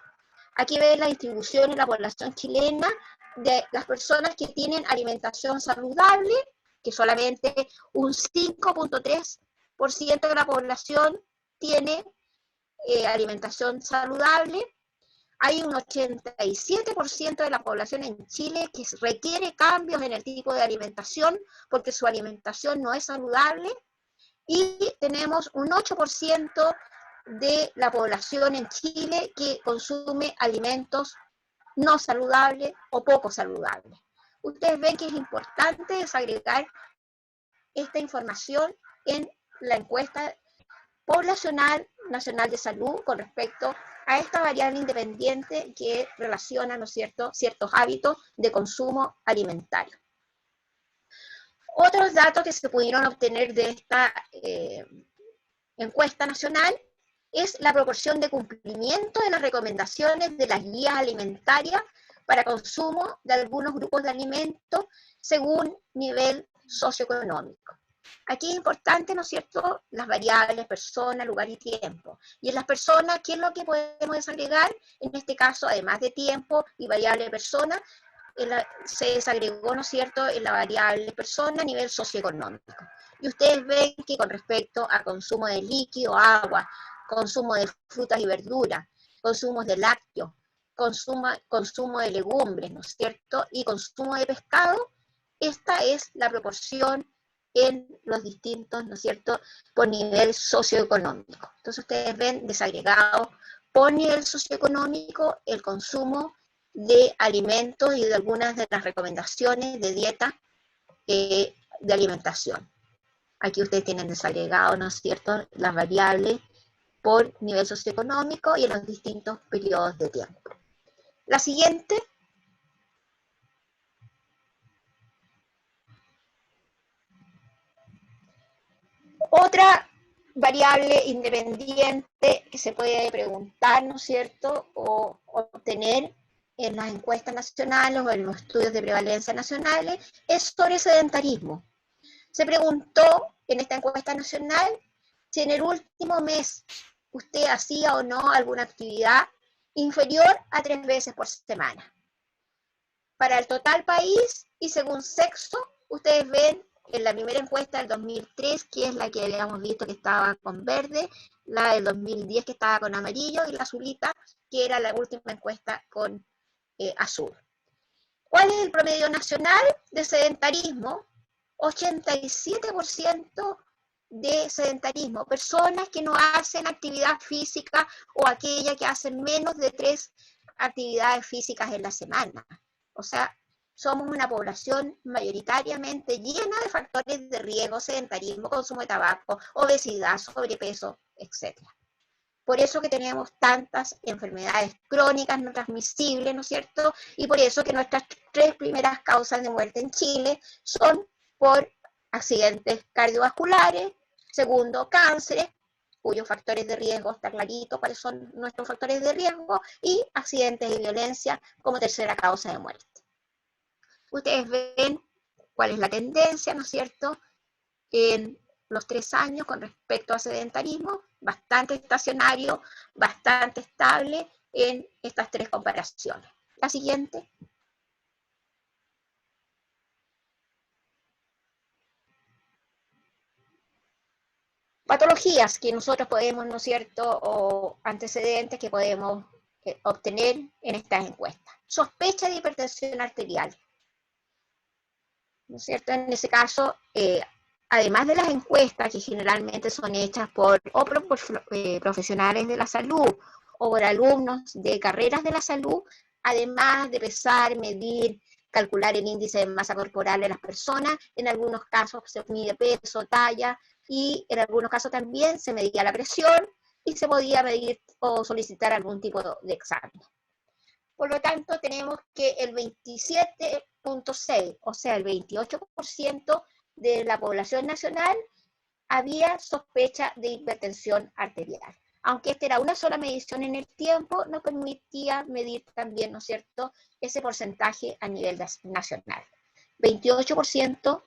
Aquí ven la distribución en la población chilena de las personas que tienen alimentación saludable, que solamente un 5.3% de la población tiene alimentación saludable. Hay un 87% de la población en Chile que requiere cambios en el tipo de alimentación porque su alimentación no es saludable, y tenemos un 8% de la población en Chile que consume alimentos no saludables o poco saludables. Ustedes ven que es importante desagregar esta información en la encuesta poblacional nacional de salud con respecto a esta variable independiente que relaciona, ¿no es cierto?, ciertos hábitos de consumo alimentario. Otros datos que se pudieron obtener de esta encuesta nacional es la proporción de cumplimiento de las recomendaciones de las guías alimentarias para consumo de algunos grupos de alimentos según nivel socioeconómico. Aquí es importante, ¿no es cierto?, las variables persona, lugar y tiempo. Y en las personas, ¿qué es lo que podemos desagregar? En este caso, además de tiempo y variable persona, se desagregó, ¿no es cierto?, en la variable persona a nivel socioeconómico. Y ustedes ven que con respecto a consumo de líquido, agua, consumo de frutas y verduras, consumo de lácteos, consumo de legumbres, ¿no es cierto?, y consumo de pescado, esta es la proporción en los distintos, ¿no es cierto?, por nivel socioeconómico. Entonces ustedes ven desagregado por nivel socioeconómico el consumo de alimentos y de algunas de las recomendaciones de dieta de alimentación. Aquí ustedes tienen desagregado, ¿no es cierto?, las variables por nivel socioeconómico y en los distintos periodos de tiempo. La siguiente. Otra variable independiente que se puede preguntar, ¿no es cierto?, o obtener en las encuestas nacionales o en los estudios de prevalencia nacionales es sobre sedentarismo. Se preguntó en esta encuesta nacional si en el último mes usted hacía o no alguna actividad inferior a 3 veces por semana. Para el total país y según sexo, ustedes ven en la primera encuesta del 2003, que es la que habíamos visto que estaba con verde, la del 2010 que estaba con amarillo y la azulita, que era la última encuesta con azul. ¿Cuál es el promedio nacional de sedentarismo? 87% de sedentarismo, personas que no hacen actividad física o aquellas que hacen menos de 3 actividades físicas en la semana. O sea, somos una población mayoritariamente llena de factores de riesgo, sedentarismo, consumo de tabaco, obesidad, sobrepeso, etc. Por eso que tenemos tantas enfermedades crónicas no transmisibles, ¿no es cierto? Y por eso que nuestras tres primeras causas de muerte en Chile son por accidentes cardiovasculares, segundo, cánceres, cuyos factores de riesgo está clarito cuáles son nuestros factores de riesgo, y accidentes de violencia como tercera causa de muerte. Ustedes ven cuál es la tendencia, ¿no es cierto?, en los 3 años con respecto a sedentarismo, bastante estacionario, bastante estable en estas tres comparaciones. La siguiente. Patologías que nosotros podemos, ¿no es cierto?, o antecedentes que podemos obtener en estas encuestas. Sospecha de hipertensión arterial, ¿no es cierto? En ese caso, además de las encuestas que generalmente son hechas por profesionales de la salud o por alumnos de carreras de la salud, además de pesar, medir, calcular el índice de masa corporal de las personas, en algunos casos se mide peso, talla, y en algunos casos también se medía la presión y se podía medir o solicitar algún tipo de examen. Por lo tanto, tenemos que el 27.6, o sea, el 28% de la población nacional había sospecha de hipertensión arterial. Aunque esta era una sola medición en el tiempo, nos permitía medir también, ¿no es cierto?, ese porcentaje a nivel nacional. 28%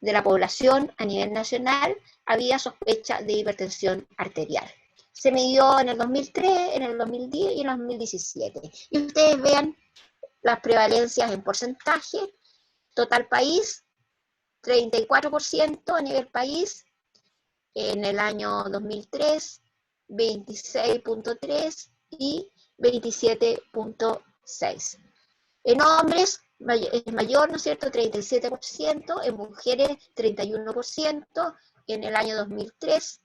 de la población a nivel nacional había sospecha de hipertensión arterial. Se midió en el 2003, en el 2010 y en el 2017. Y ustedes vean las prevalencias en porcentaje. Total país, 34% a nivel país. En el año 2003, 26.3 y 27.6. En hombres es mayor, ¿no es cierto?, 37%, en mujeres 31%, en el año 2003,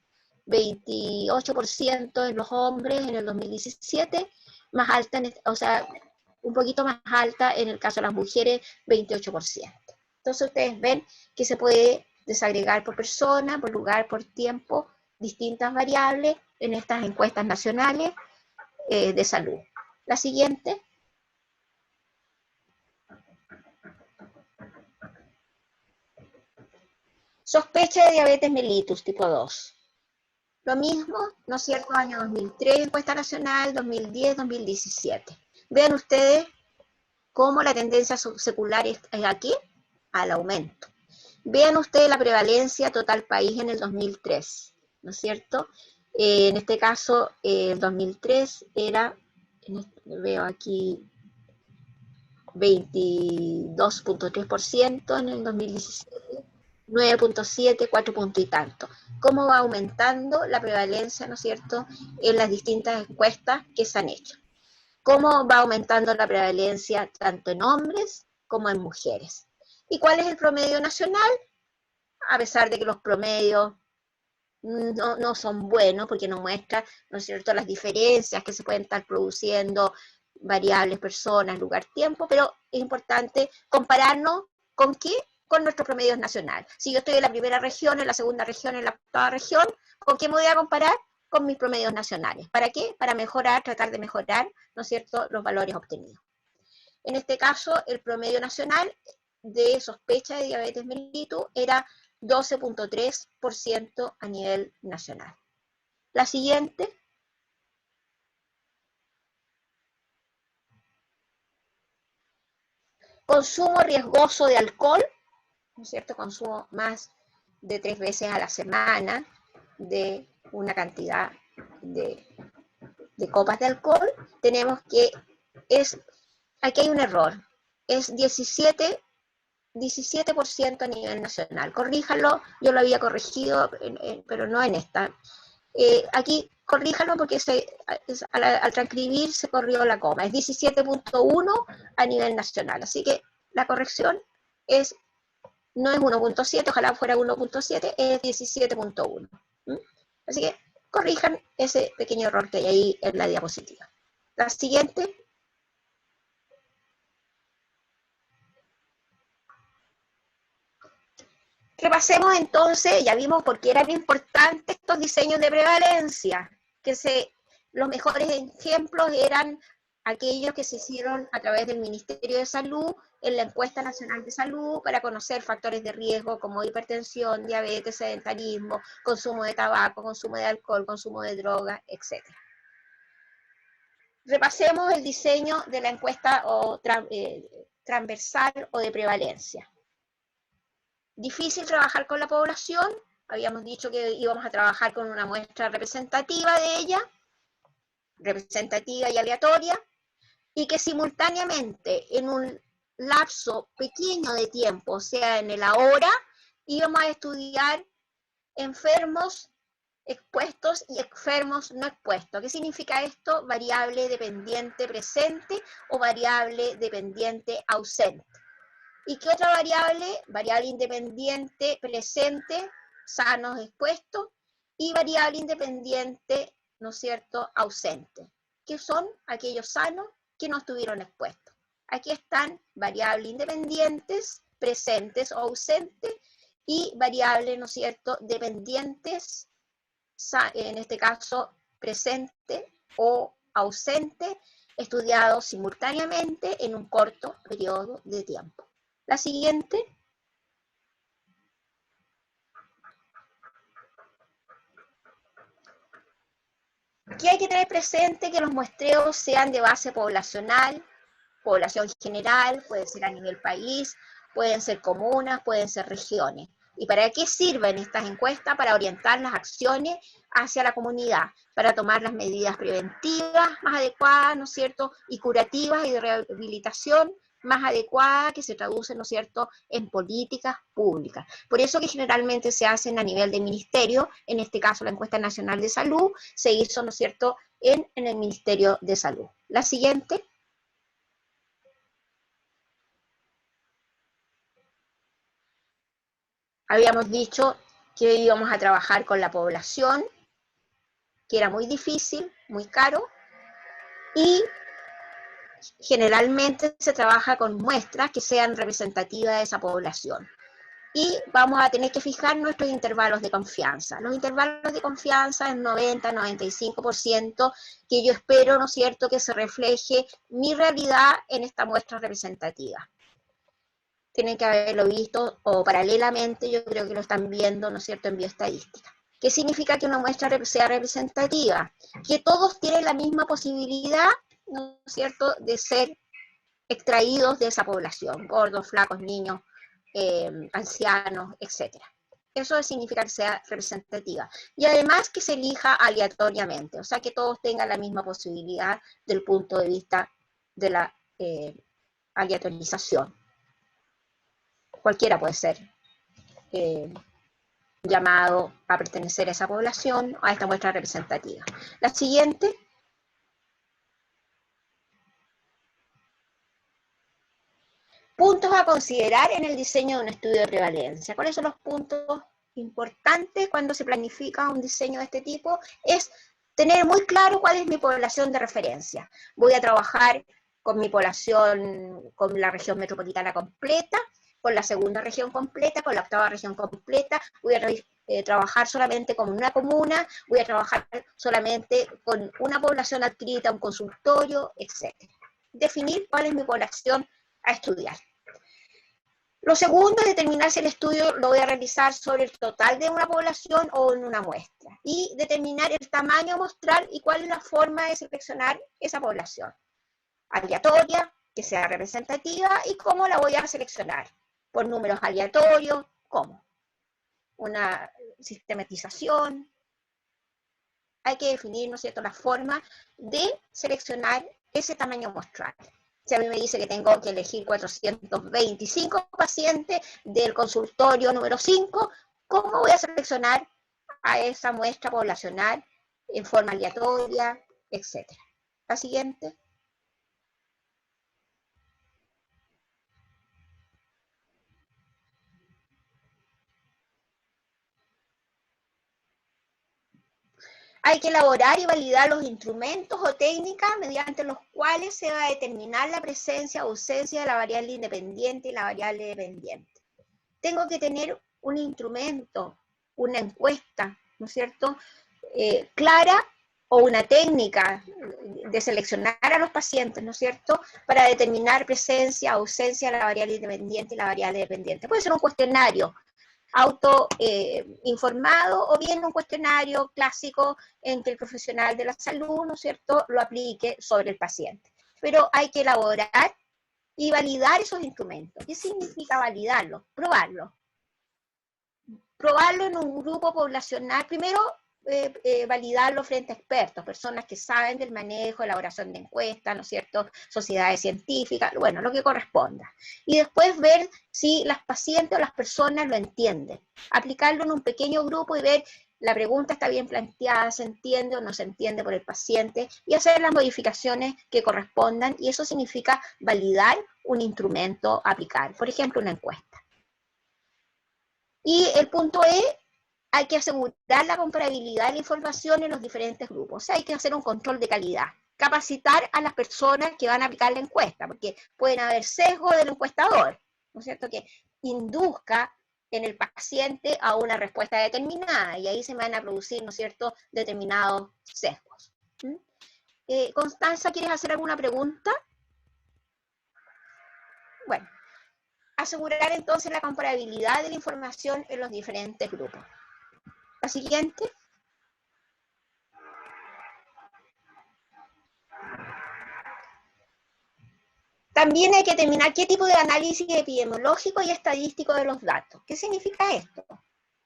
28% en los hombres en el 2017, más alta, o sea, un poquito más alta en el caso de las mujeres, 28%. Entonces ustedes ven que se puede desagregar por persona, por lugar, por tiempo, distintas variables en estas encuestas nacionales de salud. La siguiente. Sospecha de diabetes mellitus tipo 2. Lo mismo, ¿no es cierto?, año 2003, encuesta nacional, 2010, 2017. Vean ustedes cómo la tendencia secular es aquí, al aumento. Vean ustedes la prevalencia total país en el 2003, ¿no es cierto? En este caso, el 2003 era, veo aquí, 22.3%, en el 2017, 9.7, 4 puntos y tanto. ¿Cómo va aumentando la prevalencia, ¿no es cierto?, en las distintas encuestas que se han hecho? ¿Cómo va aumentando la prevalencia tanto en hombres como en mujeres? ¿Y cuál es el promedio nacional? A pesar de que los promedios no son buenos, porque no muestran, ¿no es cierto?, las diferencias que se pueden estar produciendo, variables, personas, lugar, tiempo, pero es importante compararnos con qué, con nuestros promedios nacionales. Si yo estoy en la primera región, en la segunda región, en la octava región, ¿con qué me voy a comparar? Con mis promedios nacionales. ¿Para qué? Para mejorar, tratar de mejorar, ¿no es cierto?, los valores obtenidos. En este caso, el promedio nacional de sospecha de diabetes mellitus era 12.3% a nivel nacional. La siguiente. Consumo riesgoso de alcohol, ¿no es cierto? Consumo más de 3 veces a la semana de una cantidad de copas de alcohol. Tenemos que aquí hay un error, es 17% a nivel nacional. Corríjalo, yo lo había corregido, pero no en esta. Aquí corríjalo porque al transcribir se corrió la coma. Es 17.1 a nivel nacional. Así que la corrección no es 1.7, ojalá fuera 1.7, es 17.1. Así que corrijan ese pequeño error que hay ahí en la diapositiva. La siguiente. Repasemos entonces, ya vimos por qué eran importantes estos diseños de prevalencia, que los mejores ejemplos eran aquellos que se hicieron a través del Ministerio de Salud en la Encuesta Nacional de Salud para conocer factores de riesgo como hipertensión, diabetes, sedentarismo, consumo de tabaco, consumo de alcohol, consumo de drogas, etc. Repasemos el diseño de la encuesta transversal o de prevalencia. Difícil trabajar con la población. Habíamos dicho que íbamos a trabajar con una muestra representativa de ella, representativa y aleatoria, y que simultáneamente en un lapso pequeño de tiempo, o sea, en el ahora, íbamos a estudiar enfermos expuestos y enfermos no expuestos. ¿Qué significa esto? Variable dependiente presente o variable dependiente ausente. ¿Y qué otra variable? Variable independiente presente, sanos expuestos, y variable independiente, ¿no es cierto?, ausente, que son aquellos sanos que no estuvieron expuestos. Aquí están variables independientes, presentes o ausentes, y variables, ¿no es cierto?, dependientes, en este caso presente o ausente, estudiados simultáneamente en un corto periodo de tiempo. La siguiente. ¿Qué hay que tener presente? Que los muestreos sean de base poblacional, población general, puede ser a nivel país, pueden ser comunas, pueden ser regiones. ¿Y para qué sirven estas encuestas? Para orientar las acciones hacia la comunidad, para tomar las medidas preventivas más adecuadas, ¿no es cierto?, y curativas y de rehabilitación más adecuadas, que se traducen, ¿no es cierto?, en políticas públicas. Por eso que generalmente se hacen a nivel de ministerio, en este caso la encuesta nacional de salud, se hizo, ¿no es cierto?, en el Ministerio de Salud. La siguiente. Habíamos dicho que íbamos a trabajar con la población, que era muy difícil, muy caro, y generalmente se trabaja con muestras que sean representativas de esa población. Y vamos a tener que fijar nuestros intervalos de confianza. Los intervalos de confianza en 90-95%, que yo espero, ¿no es cierto?, que se refleje mi realidad en esta muestra representativa. Tienen que haberlo visto, o paralelamente, yo creo que lo están viendo, ¿no es cierto?, en bioestadística. ¿Qué significa que una muestra sea representativa? Que todos tienen la misma posibilidad, ¿no es cierto?, de ser extraídos de esa población, gordos, flacos, niños, ancianos, etc. Eso significa que sea representativa. Y además que se elija aleatoriamente, o sea, que todos tengan la misma posibilidad del punto de vista de la aleatorización. Cualquiera puede ser llamado a pertenecer a esa población, a esta muestra representativa. La siguiente. Puntos a considerar en el diseño de un estudio de prevalencia. ¿Cuáles son los puntos importantes cuando se planifica un diseño de este tipo? Es tener muy claro cuál es mi población de referencia. Voy a trabajar con mi población, con la región metropolitana completa, con la segunda región completa, con la octava región completa, voy a trabajar solamente con una comuna, voy a trabajar solamente con una población adscrita a un consultorio, etc. Definir cuál es mi población a estudiar. Lo segundo es determinar si el estudio lo voy a realizar sobre el total de una población o en una muestra. Y determinar el tamaño a mostrar y cuál es la forma de seleccionar esa población. Aleatoria, que sea representativa, y cómo la voy a seleccionar. Por números aleatorios, ¿cómo? Una sistematización. Hay que definir, ¿no es cierto?, la forma de seleccionar ese tamaño muestral. Si a mí me dice que tengo que elegir 425 pacientes del consultorio número 5, ¿cómo voy a seleccionar a esa muestra poblacional en forma aleatoria, etcétera? La siguiente. Hay que elaborar y validar los instrumentos o técnicas mediante los cuales se va a determinar la presencia o ausencia de la variable independiente y la variable dependiente. Tengo que tener un instrumento, una encuesta, ¿no es cierto?, clara o una técnica de seleccionar a los pacientes, ¿no es cierto?, para determinar presencia, ausencia de la variable independiente y la variable dependiente. Puede ser un cuestionario auto informado o bien un cuestionario clásico en que el profesional de la salud, ¿no es cierto?, lo aplique sobre el paciente. Pero hay que elaborar y validar esos instrumentos. ¿Qué significa validarlos? Probarlos. Probarlo en un grupo poblacional, primero validarlo frente a expertos, personas que saben del manejo, elaboración de encuestas, ¿no es cierto?, sociedades científicas, bueno, lo que corresponda. Y después ver si las pacientes o las personas lo entienden. Aplicarlo en un pequeño grupo y ver la pregunta está bien planteada, se entiende o no se entiende por el paciente, y hacer las modificaciones que correspondan, y eso significa validar un instrumento a aplicar, por ejemplo, una encuesta. Y el punto es, hay que asegurar la comparabilidad de la información en los diferentes grupos. O sea, hay que hacer un control de calidad. Capacitar a las personas que van a aplicar la encuesta, porque pueden haber sesgos del encuestador, ¿no es cierto?, que induzca en el paciente a una respuesta determinada, y ahí se van a producir, ¿no es cierto?, determinados sesgos. Constanza, ¿quieres hacer alguna pregunta? Bueno, asegurar entonces la comparabilidad de la información en los diferentes grupos. La siguiente. También hay que determinar qué tipo de análisis epidemiológico y estadístico de los datos. ¿Qué significa esto?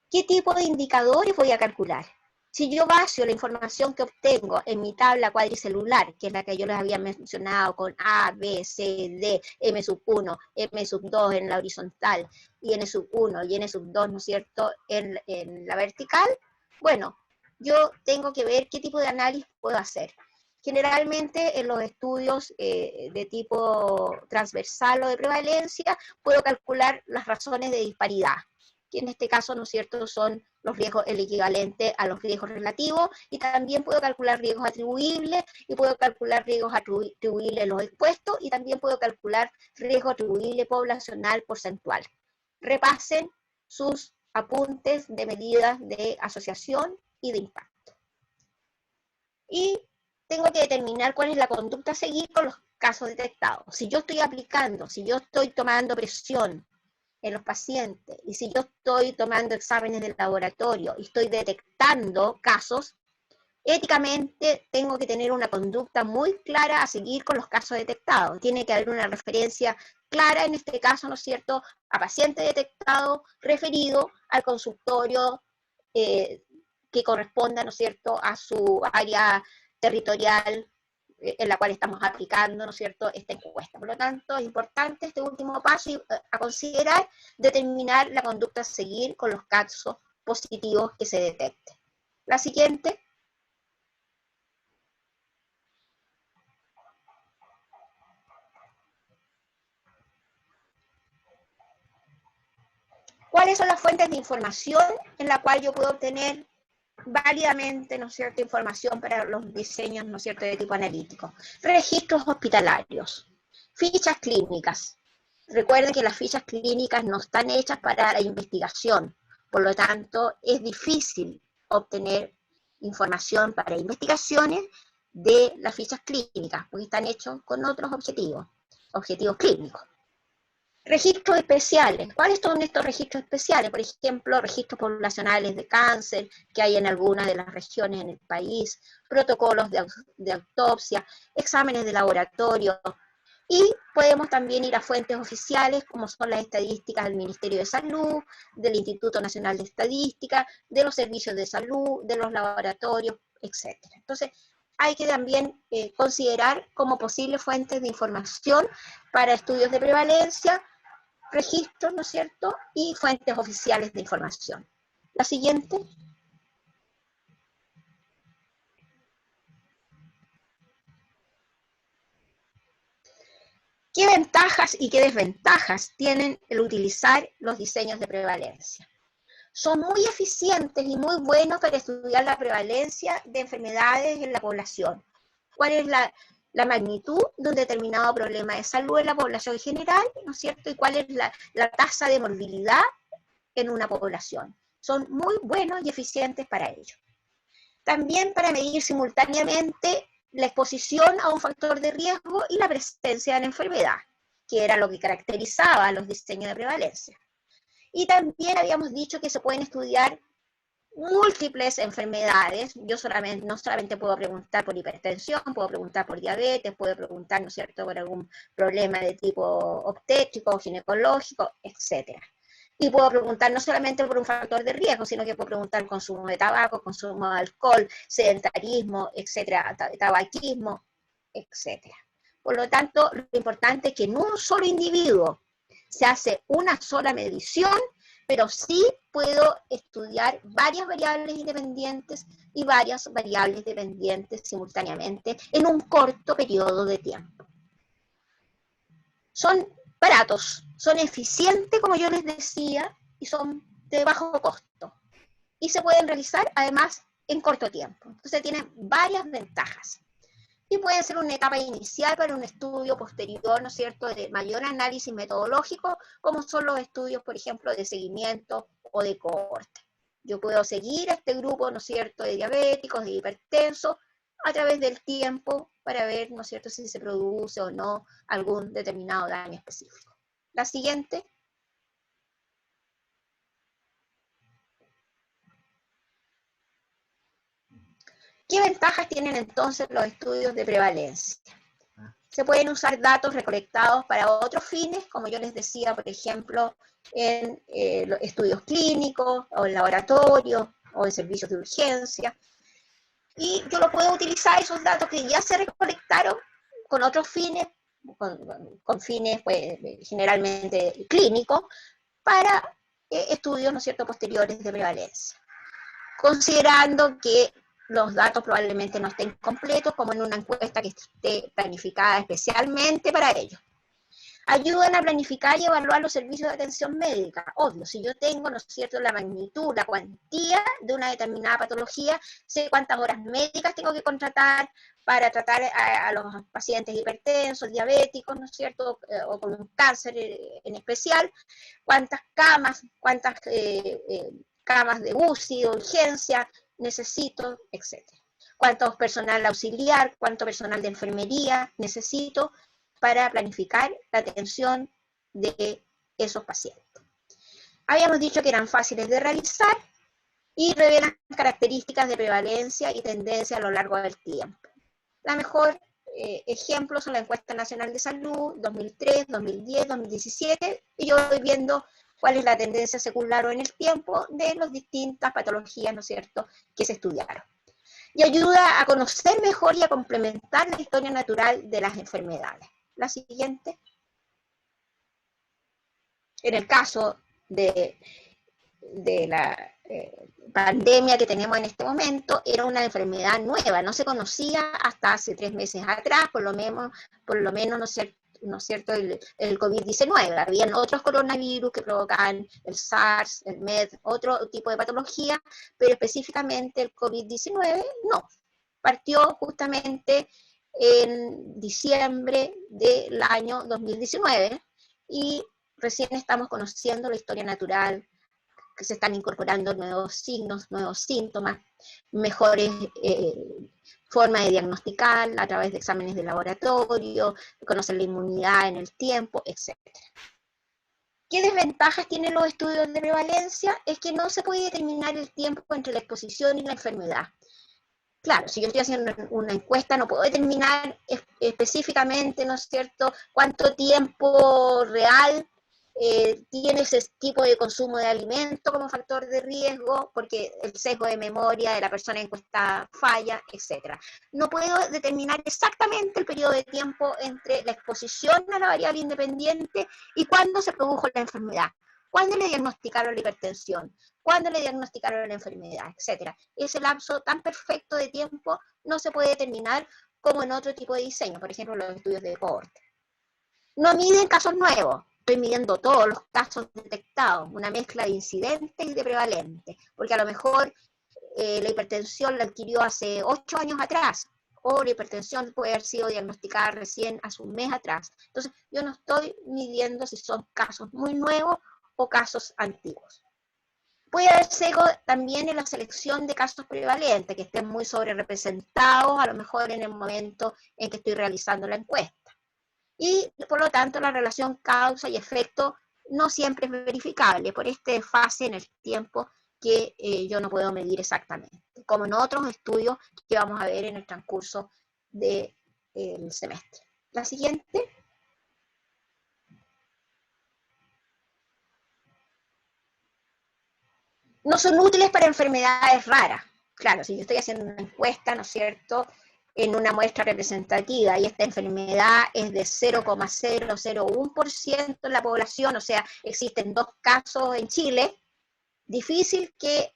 ¿Qué tipo de indicadores voy a calcular? Si yo baso la información que obtengo en mi tabla cuadricelular, que es la que yo les había mencionado con A, B, C, D, M sub 1, M sub 2 en la horizontal, y N sub 1 y N sub 2, ¿no es cierto?, en la vertical, bueno, yo tengo que ver qué tipo de análisis puedo hacer. Generalmente en los estudios de tipo transversal o de prevalencia, puedo calcular las razones de disparidad, que en este caso, ¿no es cierto?, son los riesgos, el equivalente a los riesgos relativos, y también puedo calcular riesgos atribuibles, y puedo calcular riesgos atribuibles a los expuestos, y también puedo calcular riesgo atribuible poblacional porcentual. Repasen sus apuntes de medidas de asociación y de impacto. Y tengo que determinar cuál es la conducta a seguir con los casos detectados. Si yo estoy aplicando, si yo estoy tomando presión en los pacientes, y si yo estoy tomando exámenes del laboratorio y estoy detectando casos, éticamente tengo que tener una conducta muy clara a seguir con los casos detectados. Tiene que haber una referencia clara, en este caso, ¿no es cierto?, a paciente detectado, referido al consultorio que corresponda, ¿no es cierto?, a su área territorial en la cual estamos aplicando, ¿no es cierto?, esta encuesta. Por lo tanto, es importante este último paso a considerar, determinar la conducta a seguir con los casos positivos que se detecten. La siguiente. ¿Cuáles son las fuentes de información en la cual yo puedo obtener válidamente, ¿no es cierto?, información para los diseños, ¿no es cierto?, de tipo analítico? Registros hospitalarios, fichas clínicas. Recuerden que las fichas clínicas no están hechas para la investigación, por lo tanto es difícil obtener información para investigaciones de las fichas clínicas, porque están hechos con otros objetivos clínicos. Registros especiales. ¿Cuáles son estos registros especiales? Por ejemplo, registros poblacionales de cáncer que hay en algunas de las regiones en el país, protocolos de autopsia, exámenes de laboratorio, y podemos también ir a fuentes oficiales como son las estadísticas del Ministerio de Salud, del Instituto Nacional de Estadística, de los servicios de salud, de los laboratorios, etc. Entonces, hay que también considerar como posibles fuentes de información para estudios de prevalencia, registros, ¿no es cierto?, y fuentes oficiales de información. La siguiente. ¿Qué ventajas y qué desventajas tienen el utilizar los diseños de prevalencia? Son muy eficientes y muy buenos para estudiar la prevalencia de enfermedades en la población. ¿Cuál es la magnitud de un determinado problema de salud en la población general, ¿no es cierto?, y cuál es la tasa de morbilidad en una población? Son muy buenos y eficientes para ello. También para medir simultáneamente la exposición a un factor de riesgo y la presencia de la enfermedad, que era lo que caracterizaba los diseños de prevalencia. Y también habíamos dicho que se pueden estudiar múltiples enfermedades. Yo no solamente puedo preguntar por hipertensión, puedo preguntar por diabetes, puedo preguntar, ¿no es cierto?, por algún problema de tipo obstétrico, ginecológico, etc. Y puedo preguntar no solamente por un factor de riesgo, sino que puedo preguntar consumo de tabaco, consumo de alcohol, sedentarismo, etcétera, tabaquismo, etcétera. Por lo tanto, lo importante es que en un solo individuo se hace una sola medición, pero sí puedo estudiar varias variables independientes y varias variables dependientes simultáneamente en un corto periodo de tiempo. Son baratos, son eficientes, como yo les decía, y son de bajo costo. Y se pueden realizar, además, en corto tiempo. Entonces tienen varias ventajas. Y pueden ser una etapa inicial para un estudio posterior, ¿no es cierto?, de mayor análisis metodológico, como son los estudios, por ejemplo, de seguimiento o de cohorte. Yo puedo seguir a este grupo, ¿no es cierto?, de diabéticos, de hipertensos, a través del tiempo para ver, ¿no es cierto?, si se produce o no algún determinado daño específico. La siguiente. ¿Qué ventajas tienen entonces los estudios de prevalencia? Se pueden usar datos recolectados para otros fines, como yo les decía, por ejemplo, en estudios clínicos, o en laboratorios, o en servicios de urgencia. Y yo lo puedo utilizar, esos datos que ya se recolectaron, con otros fines, con fines pues, generalmente clínicos, para estudios, ¿no es cierto?, posteriores de prevalencia. Considerando que los datos probablemente no estén completos, como en una encuesta que esté planificada especialmente para ello. Ayudan a planificar y evaluar los servicios de atención médica. Obvio, si yo tengo, ¿no es cierto?, la magnitud, la cuantía de una determinada patología, sé cuántas horas médicas tengo que contratar para tratar a los pacientes hipertensos, diabéticos, ¿no es cierto?, o con un cáncer en especial, cuántas camas de UCI, de urgencia necesito, etc. Cuánto personal auxiliar, cuánto personal de enfermería necesito para planificar la atención de esos pacientes. Habíamos dicho que eran fáciles de realizar y revelan características de prevalencia y tendencia a lo largo del tiempo. La mejor ejemplo son la Encuesta Nacional de Salud 2003, 2010, 2017, y yo voy viendo cuál es la tendencia secular o en el tiempo de las distintas patologías, ¿no es cierto?, que se estudiaron. Y ayuda a conocer mejor y a complementar la historia natural de las enfermedades. La siguiente. En el caso de la pandemia que tenemos en este momento, era una enfermedad nueva, no se conocía hasta hace 3 meses atrás, por lo menos ¿no es cierto?, el COVID-19. Habían otros coronavirus que provocaban el SARS, el MED, otro tipo de patología, pero específicamente el COVID-19 no. Partió justamente en diciembre del año 2019 y recién estamos conociendo la historia natural, que se están incorporando nuevos signos, nuevos síntomas, mejores formas de diagnosticar a través de exámenes de laboratorio, conocer la inmunidad en el tiempo, etc. ¿Qué desventajas tienen los estudios de prevalencia? Es que no se puede determinar el tiempo entre la exposición y la enfermedad. Claro, si yo estoy haciendo una encuesta, no puedo determinar específicamente, ¿no es cierto?, cuánto tiempo real tiene ese tipo de consumo de alimento como factor de riesgo, porque el sesgo de memoria de la persona encuestada falla, etc. No puedo determinar exactamente el periodo de tiempo entre la exposición a la variable independiente y cuándo se produjo la enfermedad, cuándo le diagnosticaron la hipertensión, cuándo le diagnosticaron la enfermedad, etc. Ese lapso tan perfecto de tiempo no se puede determinar como en otro tipo de diseño, por ejemplo, los estudios de cohorte. No miden casos nuevos, estoy midiendo todos los casos detectados, una mezcla de incidentes y de prevalentes, porque a lo mejor la hipertensión la adquirió hace 8 años atrás, o la hipertensión puede haber sido diagnosticada recién hace un mes atrás. Entonces, yo no estoy midiendo si son casos muy nuevos o casos antiguos. Puede haber sesgo también en la selección de casos prevalentes, que estén muy sobre representados, a lo mejor en el momento en que estoy realizando la encuesta. Y por lo tanto la relación causa y efecto no siempre es verificable por este desfase en el tiempo que yo no puedo medir exactamente, como en otros estudios que vamos a ver en el transcurso del semestre. La siguiente. No son útiles para enfermedades raras. Claro, si yo estoy haciendo una encuesta, ¿no es cierto?, en una muestra representativa y esta enfermedad es de 0,001% en la población, o sea, existen 2 casos en Chile, difícil que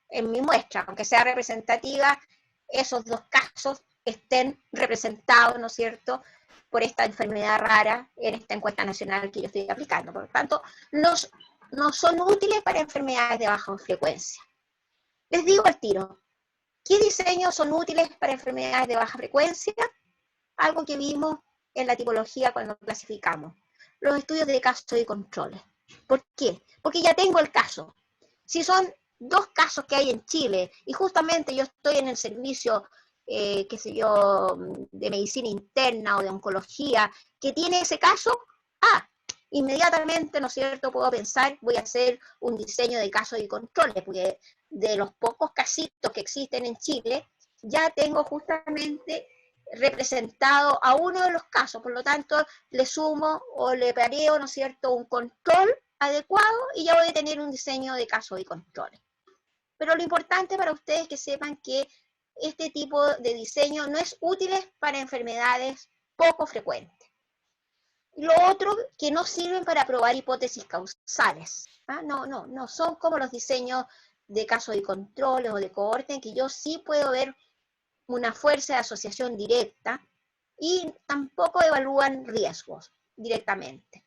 en mi muestra, aunque sea representativa, esos 2 casos estén representados, ¿no es cierto?, por esta enfermedad rara en esta encuesta nacional que yo estoy aplicando. Por lo tanto, no son útiles para enfermedades de baja frecuencia. Les digo al tiro, ¿qué diseños son útiles para enfermedades de baja frecuencia? Algo que vimos en la tipología cuando clasificamos. Los estudios de casos y controles. ¿Por qué? Porque ya tengo el caso. Si son 2 casos que hay en Chile y justamente yo estoy en el servicio, qué sé yo, de medicina interna o de oncología, que tiene ese caso, inmediatamente, ¿no es cierto?, puedo pensar, voy a hacer un diseño de casos y controles, porque de los pocos casitos que existen en Chile, ya tengo justamente representado a uno de los casos, por lo tanto, le sumo o le pareo, ¿no es cierto?, un control adecuado y ya voy a tener un diseño de casos y controles. Pero lo importante para ustedes es que sepan que este tipo de diseño no es útil para enfermedades poco frecuentes. Lo otro, que no sirven para probar hipótesis causales. No son como los diseños de casos y controles o de cohorte, en que yo sí puedo ver una fuerza de asociación directa y tampoco evalúan riesgos directamente.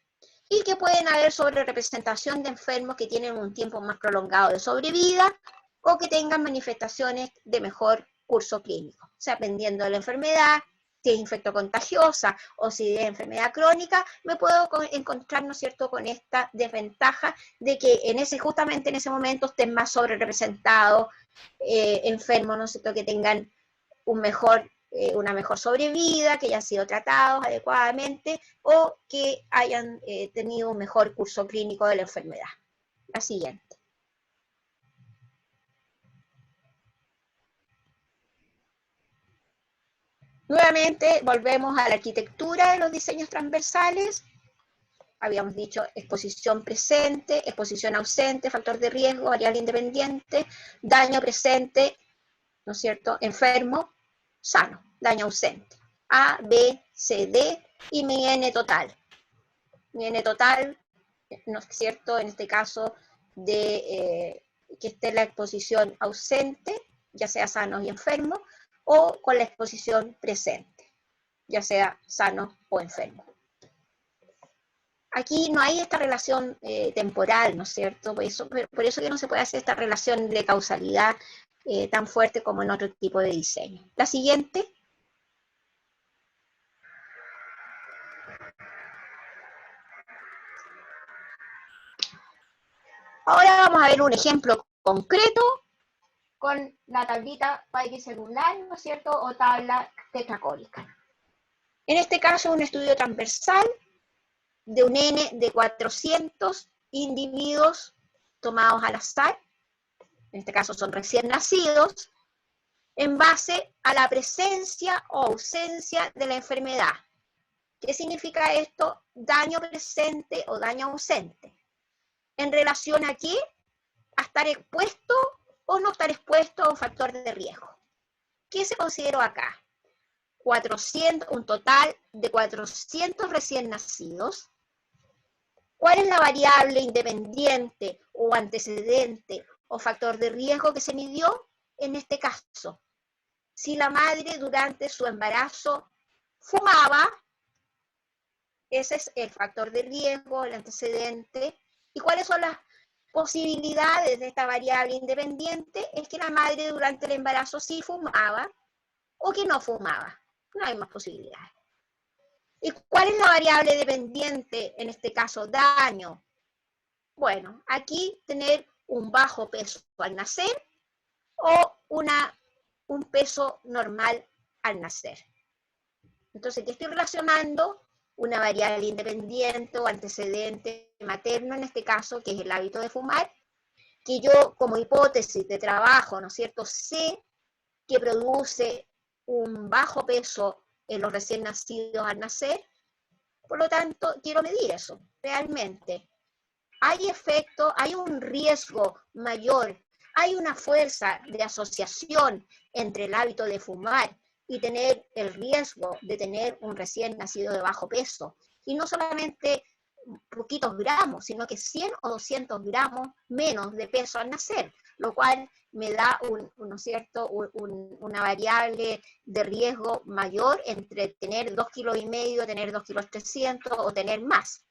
Y que pueden haber sobre representación de enfermos que tienen un tiempo más prolongado de sobrevida o que tengan manifestaciones de mejor curso clínico. O sea, dependiendo de la enfermedad, si es infectocontagiosa o si es enfermedad crónica, me puedo encontrar, ¿no es cierto?, con esta desventaja de que justamente en ese momento estén más sobre representados enfermos, ¿no es cierto?, que tengan una mejor sobrevida, que hayan sido tratados adecuadamente o que hayan tenido un mejor curso clínico de la enfermedad. La siguiente. Nuevamente volvemos a la arquitectura de los diseños transversales. Habíamos dicho exposición presente, exposición ausente, factor de riesgo, variable independiente, daño presente, ¿no es cierto?, enfermo, sano, daño ausente. A, B, C, D y mi N total. Mi N total, ¿no es cierto?, en este caso de que esté la exposición ausente, ya sea sano y enfermo, o con la exposición presente, ya sea sano o enfermo. Aquí no hay esta relación temporal, ¿no es cierto? Por eso que no se puede hacer esta relación de causalidad tan fuerte como en otro tipo de diseño. La siguiente. Ahora vamos a ver un ejemplo concreto con la tablita celular, ¿no es cierto?, o tabla tetracórica. En este caso, un estudio transversal de un N de 400 individuos tomados al azar, en este caso son recién nacidos, en base a la presencia o ausencia de la enfermedad. ¿Qué significa esto? Daño presente o daño ausente. ¿En relación a qué? A estar expuesto o no estar expuesto a un factor de riesgo. ¿Qué se consideró acá? 400, un total de 400 recién nacidos. ¿Cuál es la variable independiente o antecedente o factor de riesgo que se midió? En este caso, si la madre durante su embarazo fumaba, ese es el factor de riesgo, el antecedente. ¿Y cuáles son las posibilidades de esta variable independiente? Es que la madre durante el embarazo sí fumaba o que no fumaba. No hay más posibilidades. ¿Y cuál es la variable dependiente en este caso? Daño. Bueno, aquí tener un bajo peso al nacer o un peso normal al nacer. Entonces, ¿qué estoy relacionando? Una variable independiente o antecedente materno, en este caso, que es el hábito de fumar, que yo como hipótesis de trabajo, ¿no es cierto?, sé que produce un bajo peso en los recién nacidos al nacer, por lo tanto, quiero medir eso, realmente. ¿Hay efecto, hay un riesgo mayor, hay una fuerza de asociación entre el hábito de fumar y tener el riesgo de tener un recién nacido de bajo peso? Y no solamente poquitos gramos, sino que 100 o 200 gramos menos de peso al nacer, lo cual me da ¿no es cierto?, una variable de riesgo mayor entre tener 2,5 kilos, tener 2,3 kilos o tener más.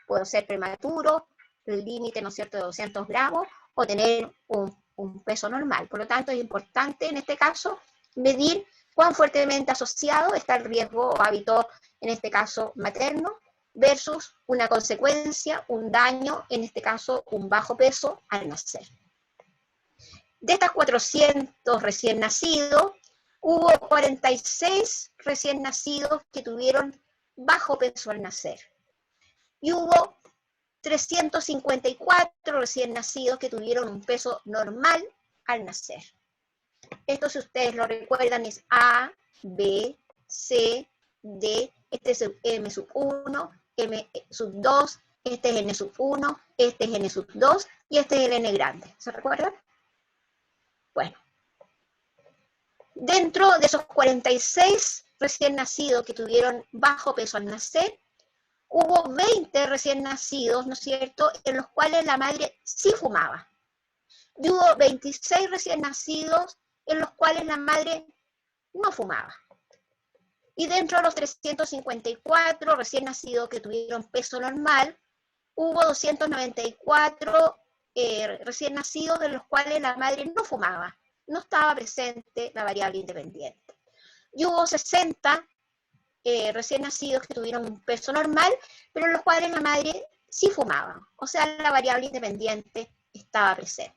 Puedo ser prematuro, el límite, ¿no es cierto?, de 200 gramos, o tener un peso normal. Por lo tanto, es importante en este caso medir cuán fuertemente asociado está el riesgo o hábito, en este caso materno, versus una consecuencia, un daño, en este caso un bajo peso al nacer. De estas 400 recién nacidos, hubo 46 recién nacidos que tuvieron bajo peso al nacer. Y hubo 354 recién nacidos que tuvieron un peso normal al nacer. Esto, si ustedes lo recuerdan, es A, B, C, D, este es M sub 1, M sub 2, este es N sub 1, este es N sub 2 y este es el N grande. ¿Se recuerdan? Bueno. Dentro de esos 46 recién nacidos que tuvieron bajo peso al nacer, hubo 20 recién nacidos, ¿no es cierto?, en los cuales la madre sí fumaba. Y hubo 26 recién nacidos en los cuales la madre no fumaba. Y dentro de los 354 recién nacidos que tuvieron peso normal, hubo 294 recién nacidos en los cuales la madre no fumaba. No estaba presente la variable independiente. Y hubo 60 recién nacidos que tuvieron un peso normal, pero en los cuales la madre sí fumaba. O sea, la variable independiente estaba presente.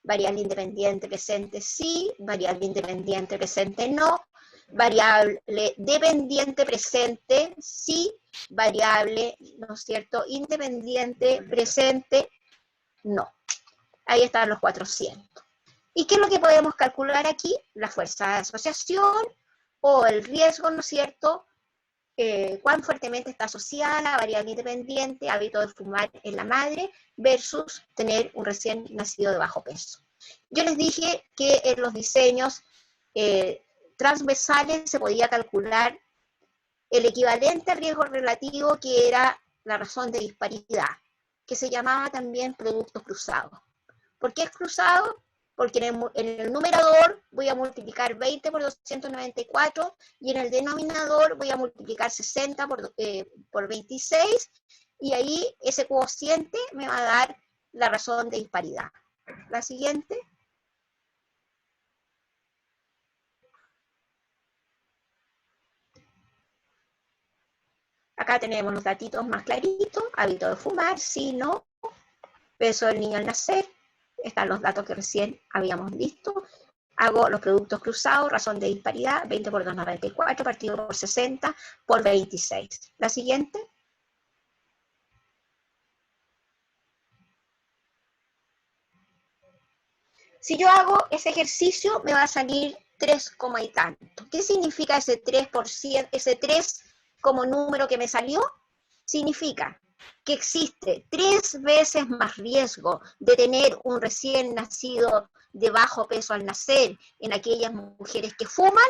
Variable independiente presente sí, variable independiente presente no, variable dependiente presente sí, variable, ¿no es cierto?, independiente presente no. Ahí están los 400. ¿Y qué es lo que podemos calcular aquí? La fuerza de asociación o el riesgo, ¿no es cierto?, cuán fuertemente está asociada la variable independiente, hábito de fumar en la madre, versus tener un recién nacido de bajo peso. Yo les dije que en los diseños transversales se podía calcular el equivalente al riesgo relativo, que era la razón de disparidad, que se llamaba también producto cruzado. ¿Por qué es cruzado? Porque en el numerador voy a multiplicar 20 por 294 y en el denominador voy a multiplicar 60 por 26 y ahí ese cociente me va a dar la razón de disparidad. La siguiente. Acá tenemos los datitos más claritos, hábito de fumar, sí, no, peso del niño al nacer. Están los datos que recién habíamos visto. Hago los productos cruzados, razón de disparidad, 20 por 294 partido por 60 por 26. La siguiente. Si yo hago ese ejercicio, me va a salir 3, y tanto. ¿Qué significa ese 3%, ese 3 como número que me salió? Significa que existe 3 veces más riesgo de tener un recién nacido de bajo peso al nacer en aquellas mujeres que fuman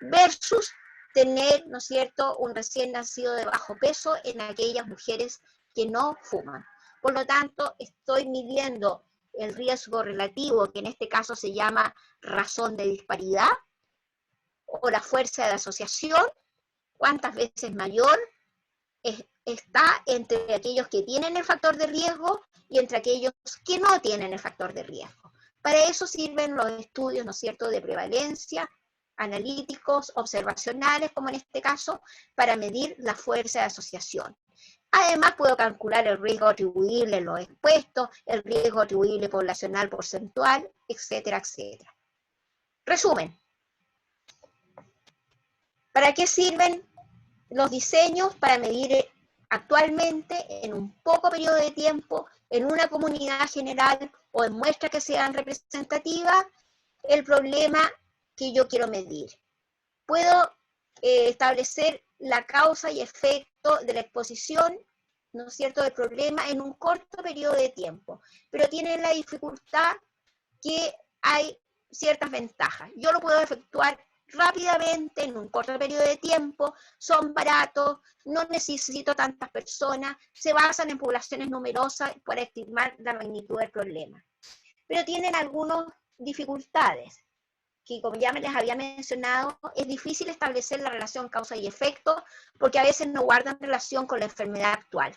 versus tener, ¿no es cierto?, un recién nacido de bajo peso en aquellas mujeres que no fuman. Por lo tanto, estoy midiendo el riesgo relativo, que en este caso se llama razón de disparidad, o la fuerza de asociación, cuántas veces mayor está entre aquellos que tienen el factor de riesgo y entre aquellos que no tienen el factor de riesgo. Para eso sirven los estudios, ¿no es cierto?, de prevalencia analíticos, observacionales, como en este caso, para medir la fuerza de asociación. Además, puedo calcular el riesgo atribuible en los expuestos, el riesgo atribuible poblacional porcentual, etcétera, etcétera. Resumen. ¿Para qué sirven los diseños? Para medir actualmente, en un poco periodo de tiempo, en una comunidad general o en muestras que sean representativas, el problema que yo quiero medir. Puedo establecer la causa y efecto de la exposición, ¿no es cierto?, del problema en un corto periodo de tiempo, pero tiene la dificultad que hay ciertas ventajas. Yo lo puedo efectuar rápidamente en un corto periodo de tiempo, son baratos, no necesito tantas personas, se basan en poblaciones numerosas para estimar la magnitud del problema. Pero tienen algunas dificultades, que como ya me les había mencionado, es difícil establecer la relación causa y efecto, porque a veces no guardan relación con la enfermedad actual.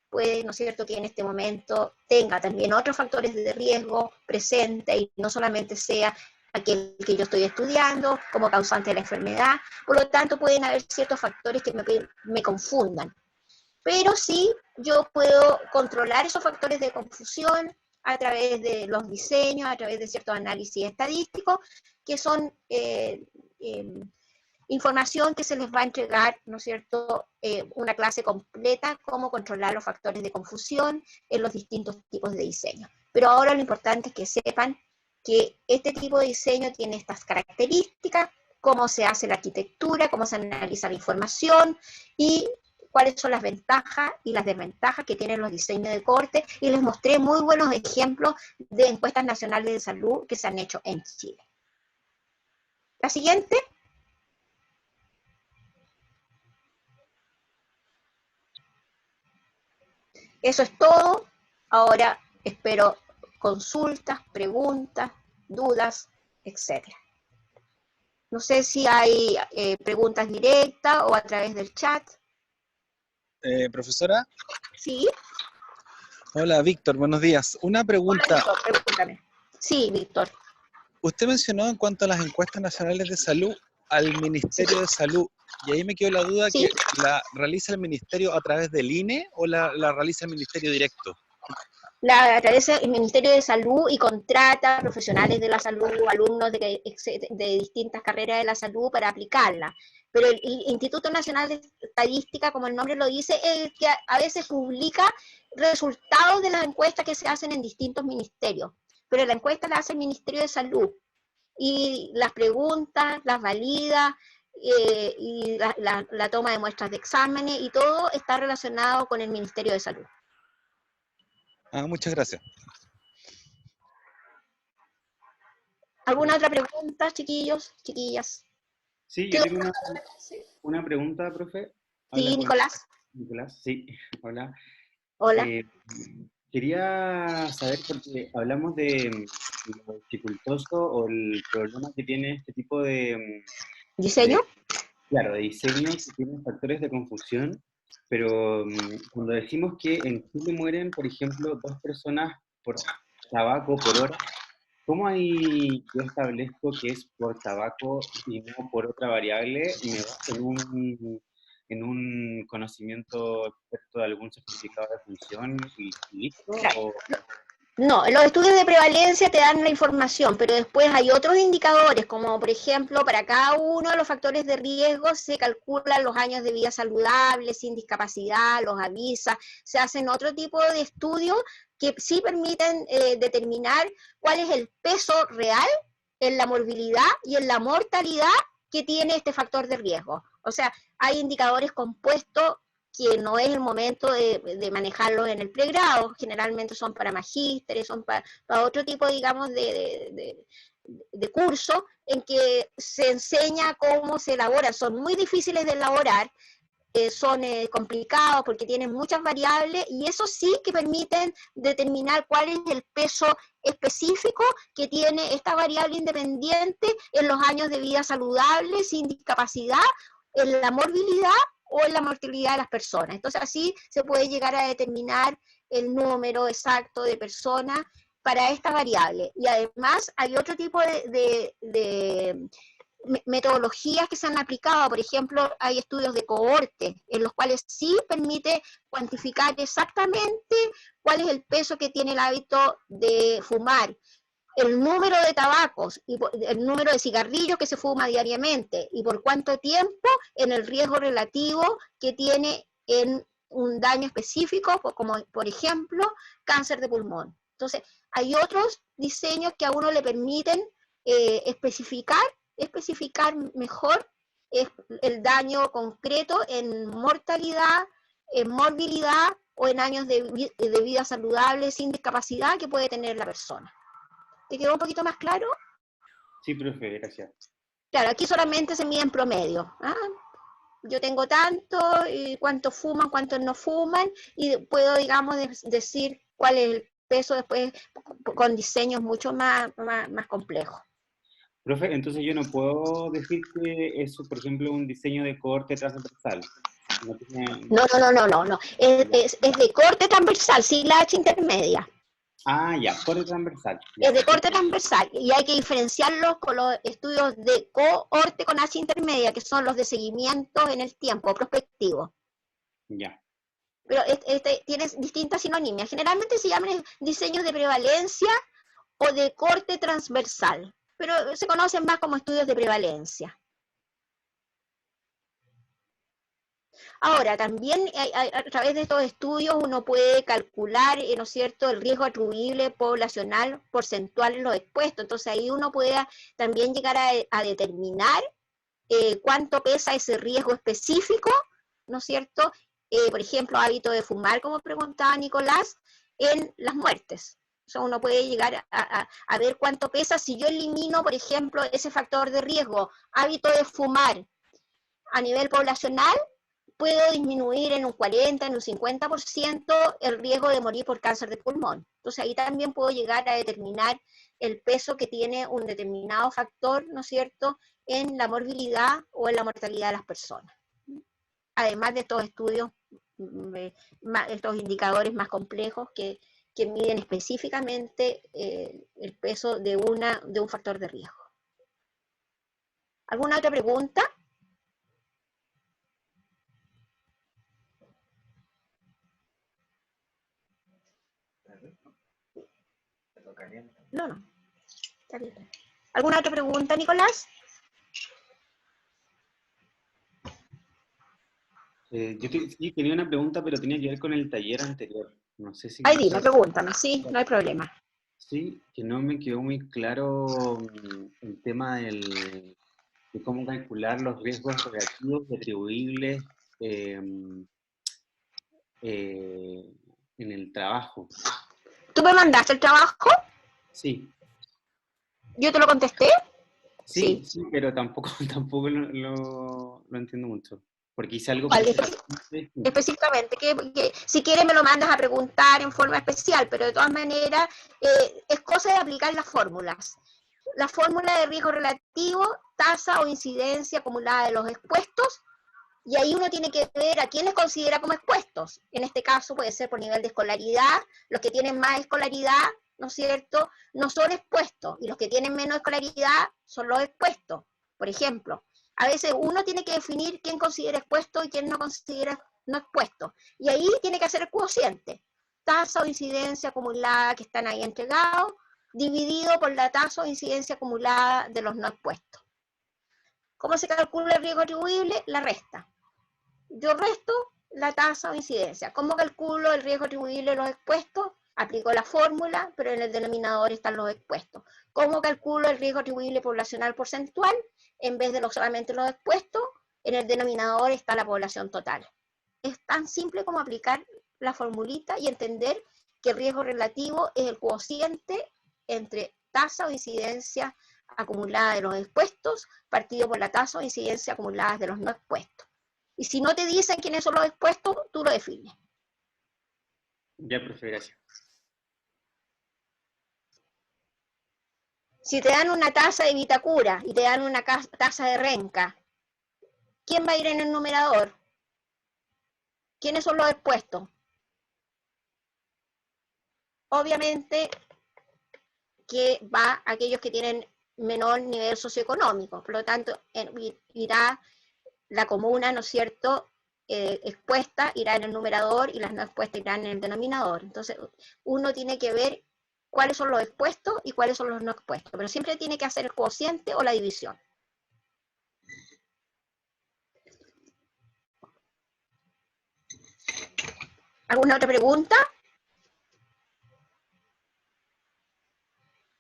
Puede, ¿no es cierto?, que en este momento tenga también otros factores de riesgo presentes y no solamente sea aquel que yo estoy estudiando como causante de la enfermedad. Por lo tanto, pueden haber ciertos factores que me confundan. Pero sí, yo puedo controlar esos factores de confusión a través de los diseños, a través de ciertos análisis estadísticos, que son información que se les va a entregar, ¿no es cierto?, una clase completa, cómo controlar los factores de confusión en los distintos tipos de diseño. Pero ahora lo importante es que sepan que este tipo de diseño tiene estas características, cómo se hace la arquitectura, cómo se analiza la información y cuáles son las ventajas y las desventajas que tienen los diseños de corte, y les mostré muy buenos ejemplos de encuestas nacionales de salud que se han hecho en Chile. La siguiente. Eso es todo. Ahora espero consultas, preguntas, dudas, etc. No sé si hay preguntas directas o a través del chat. Profesora. Sí. Hola, Víctor, buenos días. Una pregunta. Hola, Víctor, pregúntame. Sí, Víctor. Usted mencionó en cuanto a las encuestas nacionales de salud al Ministerio de Salud, y ahí me quedó la duda, Sí. que la realiza el Ministerio a través del INE o la realiza el Ministerio directo. La realiza el Ministerio de Salud y contrata profesionales de la salud, alumnos de distintas carreras de la salud para aplicarla. Pero el Instituto Nacional de Estadística, como el nombre lo dice, es el que a veces publica resultados de las encuestas que se hacen en distintos ministerios. Pero la encuesta la hace el Ministerio de Salud. Y las preguntas las valida, y la toma de muestras de exámenes, y todo está relacionado con el Ministerio de Salud. Muchas gracias. ¿Alguna otra pregunta, chiquillos, chiquillas? Sí, yo tengo una pregunta, profe. Sí, Nicolás. Nicolás, sí, hola. Hola. Quería saber, porque hablamos de lo dificultoso o el problema que tiene este tipo de... ¿Diseño? Claro, de diseño que tiene factores de confusión, pero cuando decimos que en Chile mueren, por ejemplo, 2 personas por tabaco por hora, ¿cómo ahí yo establezco que es por tabaco y no por otra variable? ¿Me baso en un conocimiento experto de algún certificado de función y listo? Claro. ¿O? No, los estudios de prevalencia te dan la información, pero después hay otros indicadores, como por ejemplo, para cada uno de los factores de riesgo se calculan los años de vida saludables, sin discapacidad, los avisa, se hacen otro tipo de estudios que sí permiten determinar cuál es el peso real en la morbilidad y en la mortalidad que tiene este factor de riesgo. O sea, hay indicadores compuestos que no es el momento de manejarlos en el pregrado, generalmente son para magísteres, son para otro tipo, digamos, de curso, en que se enseña cómo se elabora. Son muy difíciles de elaborar, son complicados porque tienen muchas variables, y eso sí que permiten determinar cuál es el peso específico que tiene esta variable independiente en los años de vida saludable, sin discapacidad, en la morbilidad o en la mortalidad de las personas. Entonces así se puede llegar a determinar el número exacto de personas para esta variable. Y además hay otro tipo de metodologías que se han aplicado. Por ejemplo, hay estudios de cohorte, en los cuales sí permite cuantificar exactamente cuál es el peso que tiene el hábito de fumar, el número de tabacos y el número de cigarrillos que se fuma diariamente y por cuánto tiempo en el riesgo relativo que tiene en un daño específico, como por ejemplo cáncer de pulmón. Entonces, hay otros diseños que a uno le permiten especificar mejor el daño concreto en mortalidad, en morbilidad o en años de vida saludable sin discapacidad que puede tener la persona. ¿Te quedó un poquito más claro? Sí, profe, gracias. Claro, aquí solamente se mide en promedio. ¿Ah? Yo tengo tanto, y cuántos fuman, cuántos no fuman, y puedo, digamos, decir cuál es el peso después con diseños mucho más complejos. Profe, entonces yo no puedo decir que es, por ejemplo, un diseño de cohorte transversal. No tiene... No. Es de corte transversal, sin la H intermedia. Ah, ya, cohorte transversal. Ya. Es de corte transversal y hay que diferenciarlos con los estudios de cohorte con H intermedia, que son los de seguimiento en el tiempo, prospectivo. Ya. Pero tiene distintas sinonimias. Generalmente se llaman diseños de prevalencia o de corte transversal, pero se conocen más como estudios de prevalencia. Ahora, también a través de estos estudios uno puede calcular, ¿no es cierto?, el riesgo atribuible poblacional porcentual en los expuestos. Entonces ahí uno puede también llegar a determinar cuánto pesa ese riesgo específico, ¿no es cierto?, por ejemplo, hábito de fumar, como preguntaba Nicolás, en las muertes. O sea, uno puede llegar a ver cuánto pesa si yo elimino, por ejemplo, ese factor de riesgo, hábito de fumar a nivel poblacional, puedo disminuir en un 40, en un 50% el riesgo de morir por cáncer de pulmón. Entonces ahí también puedo llegar a determinar el peso que tiene un determinado factor, ¿no es cierto?, en la morbilidad o en la mortalidad de las personas. Además de estos estudios, estos indicadores más complejos que miden específicamente el peso de un factor de riesgo. ¿Alguna otra pregunta? No. Está bien. ¿Alguna otra pregunta, Nicolás? Sí, tenía una pregunta, pero tenía que ver con el taller anterior. No sé si... Ay, dime, pregúntame, sí, no hay problema. Sí, que no me quedó muy claro el tema de cómo calcular los riesgos relativos y atribuibles en el trabajo. ¿Tú me mandaste el trabajo? Sí. ¿Yo te lo contesté? Sí, pero tampoco lo entiendo mucho. Porque hice algo ¿Cuál? distinto. Específicamente, que si quieres me lo mandas a preguntar en forma especial, pero de todas maneras es cosa de aplicar las fórmulas. La fórmula de riesgo relativo, tasa o incidencia acumulada de los expuestos, y ahí uno tiene que ver a quiénes considera como expuestos. En este caso puede ser por nivel de escolaridad, los que tienen más escolaridad, ¿no es cierto?, no son expuestos, y los que tienen menos escolaridad son los expuestos. Por ejemplo, a veces uno tiene que definir quién considera expuesto y quién no considera no expuesto, y ahí tiene que hacer el cociente, tasa o incidencia acumulada que están ahí entregados, dividido por la tasa o incidencia acumulada de los no expuestos. ¿Cómo se calcula el riesgo atribuible? La resta. Yo resto la tasa o incidencia. ¿Cómo calculo el riesgo atribuible de los expuestos? Aplico la fórmula, pero en el denominador están los expuestos. ¿Cómo calculo el riesgo atribuible poblacional porcentual? En vez de solamente los expuestos, en el denominador está la población total. Es tan simple como aplicar la formulita y entender que el riesgo relativo es el cociente entre tasa o incidencia acumulada de los expuestos partido por la tasa o incidencia acumulada de los no expuestos. Y si no te dicen quiénes son los expuestos, tú lo defines. Ya, profe, gracias. Si te dan una tasa de Vitacura y te dan una tasa de Renca, ¿quién va a ir en el numerador? ¿Quiénes son los expuestos? Obviamente que va a aquellos que tienen menor nivel socioeconómico. Por lo tanto, irá la comuna, ¿no es cierto?, expuesta irá en el numerador y las no expuestas irán en el denominador. Entonces, uno tiene que ver cuáles son los expuestos y cuáles son los no expuestos, pero siempre tiene que hacer el cociente o la división. ¿Alguna otra pregunta?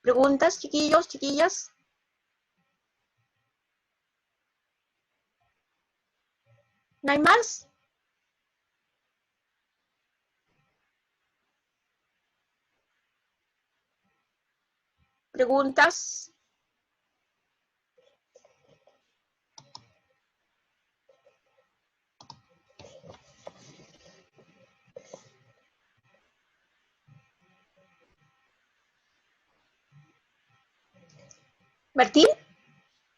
¿Preguntas, chiquillos, chiquillas? ¿No hay más? ¿Preguntas? ¿Martín?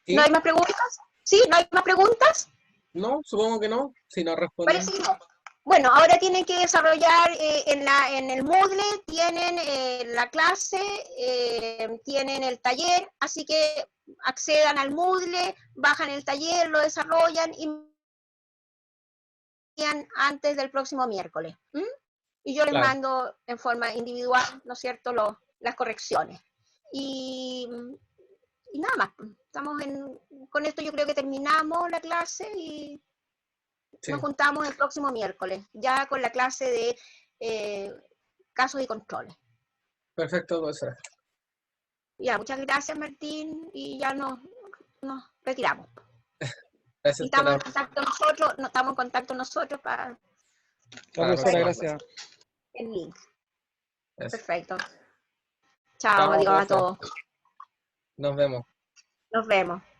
¿Sí? ¿No hay más preguntas? ¿Sí? ¿No hay más preguntas? No, supongo que no. Si no responden. Parece que no. Bueno, ahora tienen que desarrollar en el Moodle, tienen la clase, tienen el taller, así que accedan al Moodle, bajan el taller, lo desarrollan y antes del próximo miércoles. Y yo les Claro. mando en forma individual, ¿no es cierto?, las correcciones. Y nada más. Con esto yo creo que terminamos la clase y Sí. nos juntamos el próximo miércoles, ya con la clase de casos y controles. Perfecto, profesora. Ya, muchas gracias, Martín, y ya nos retiramos. Gracias Y estamos por en contacto nosotros, estamos en contacto nosotros para Chao, profesora, próxima. gracias. el link. Gracias. Perfecto. Chao, Chao, adiós a profe. todos. Nos vemos. Nos vemos.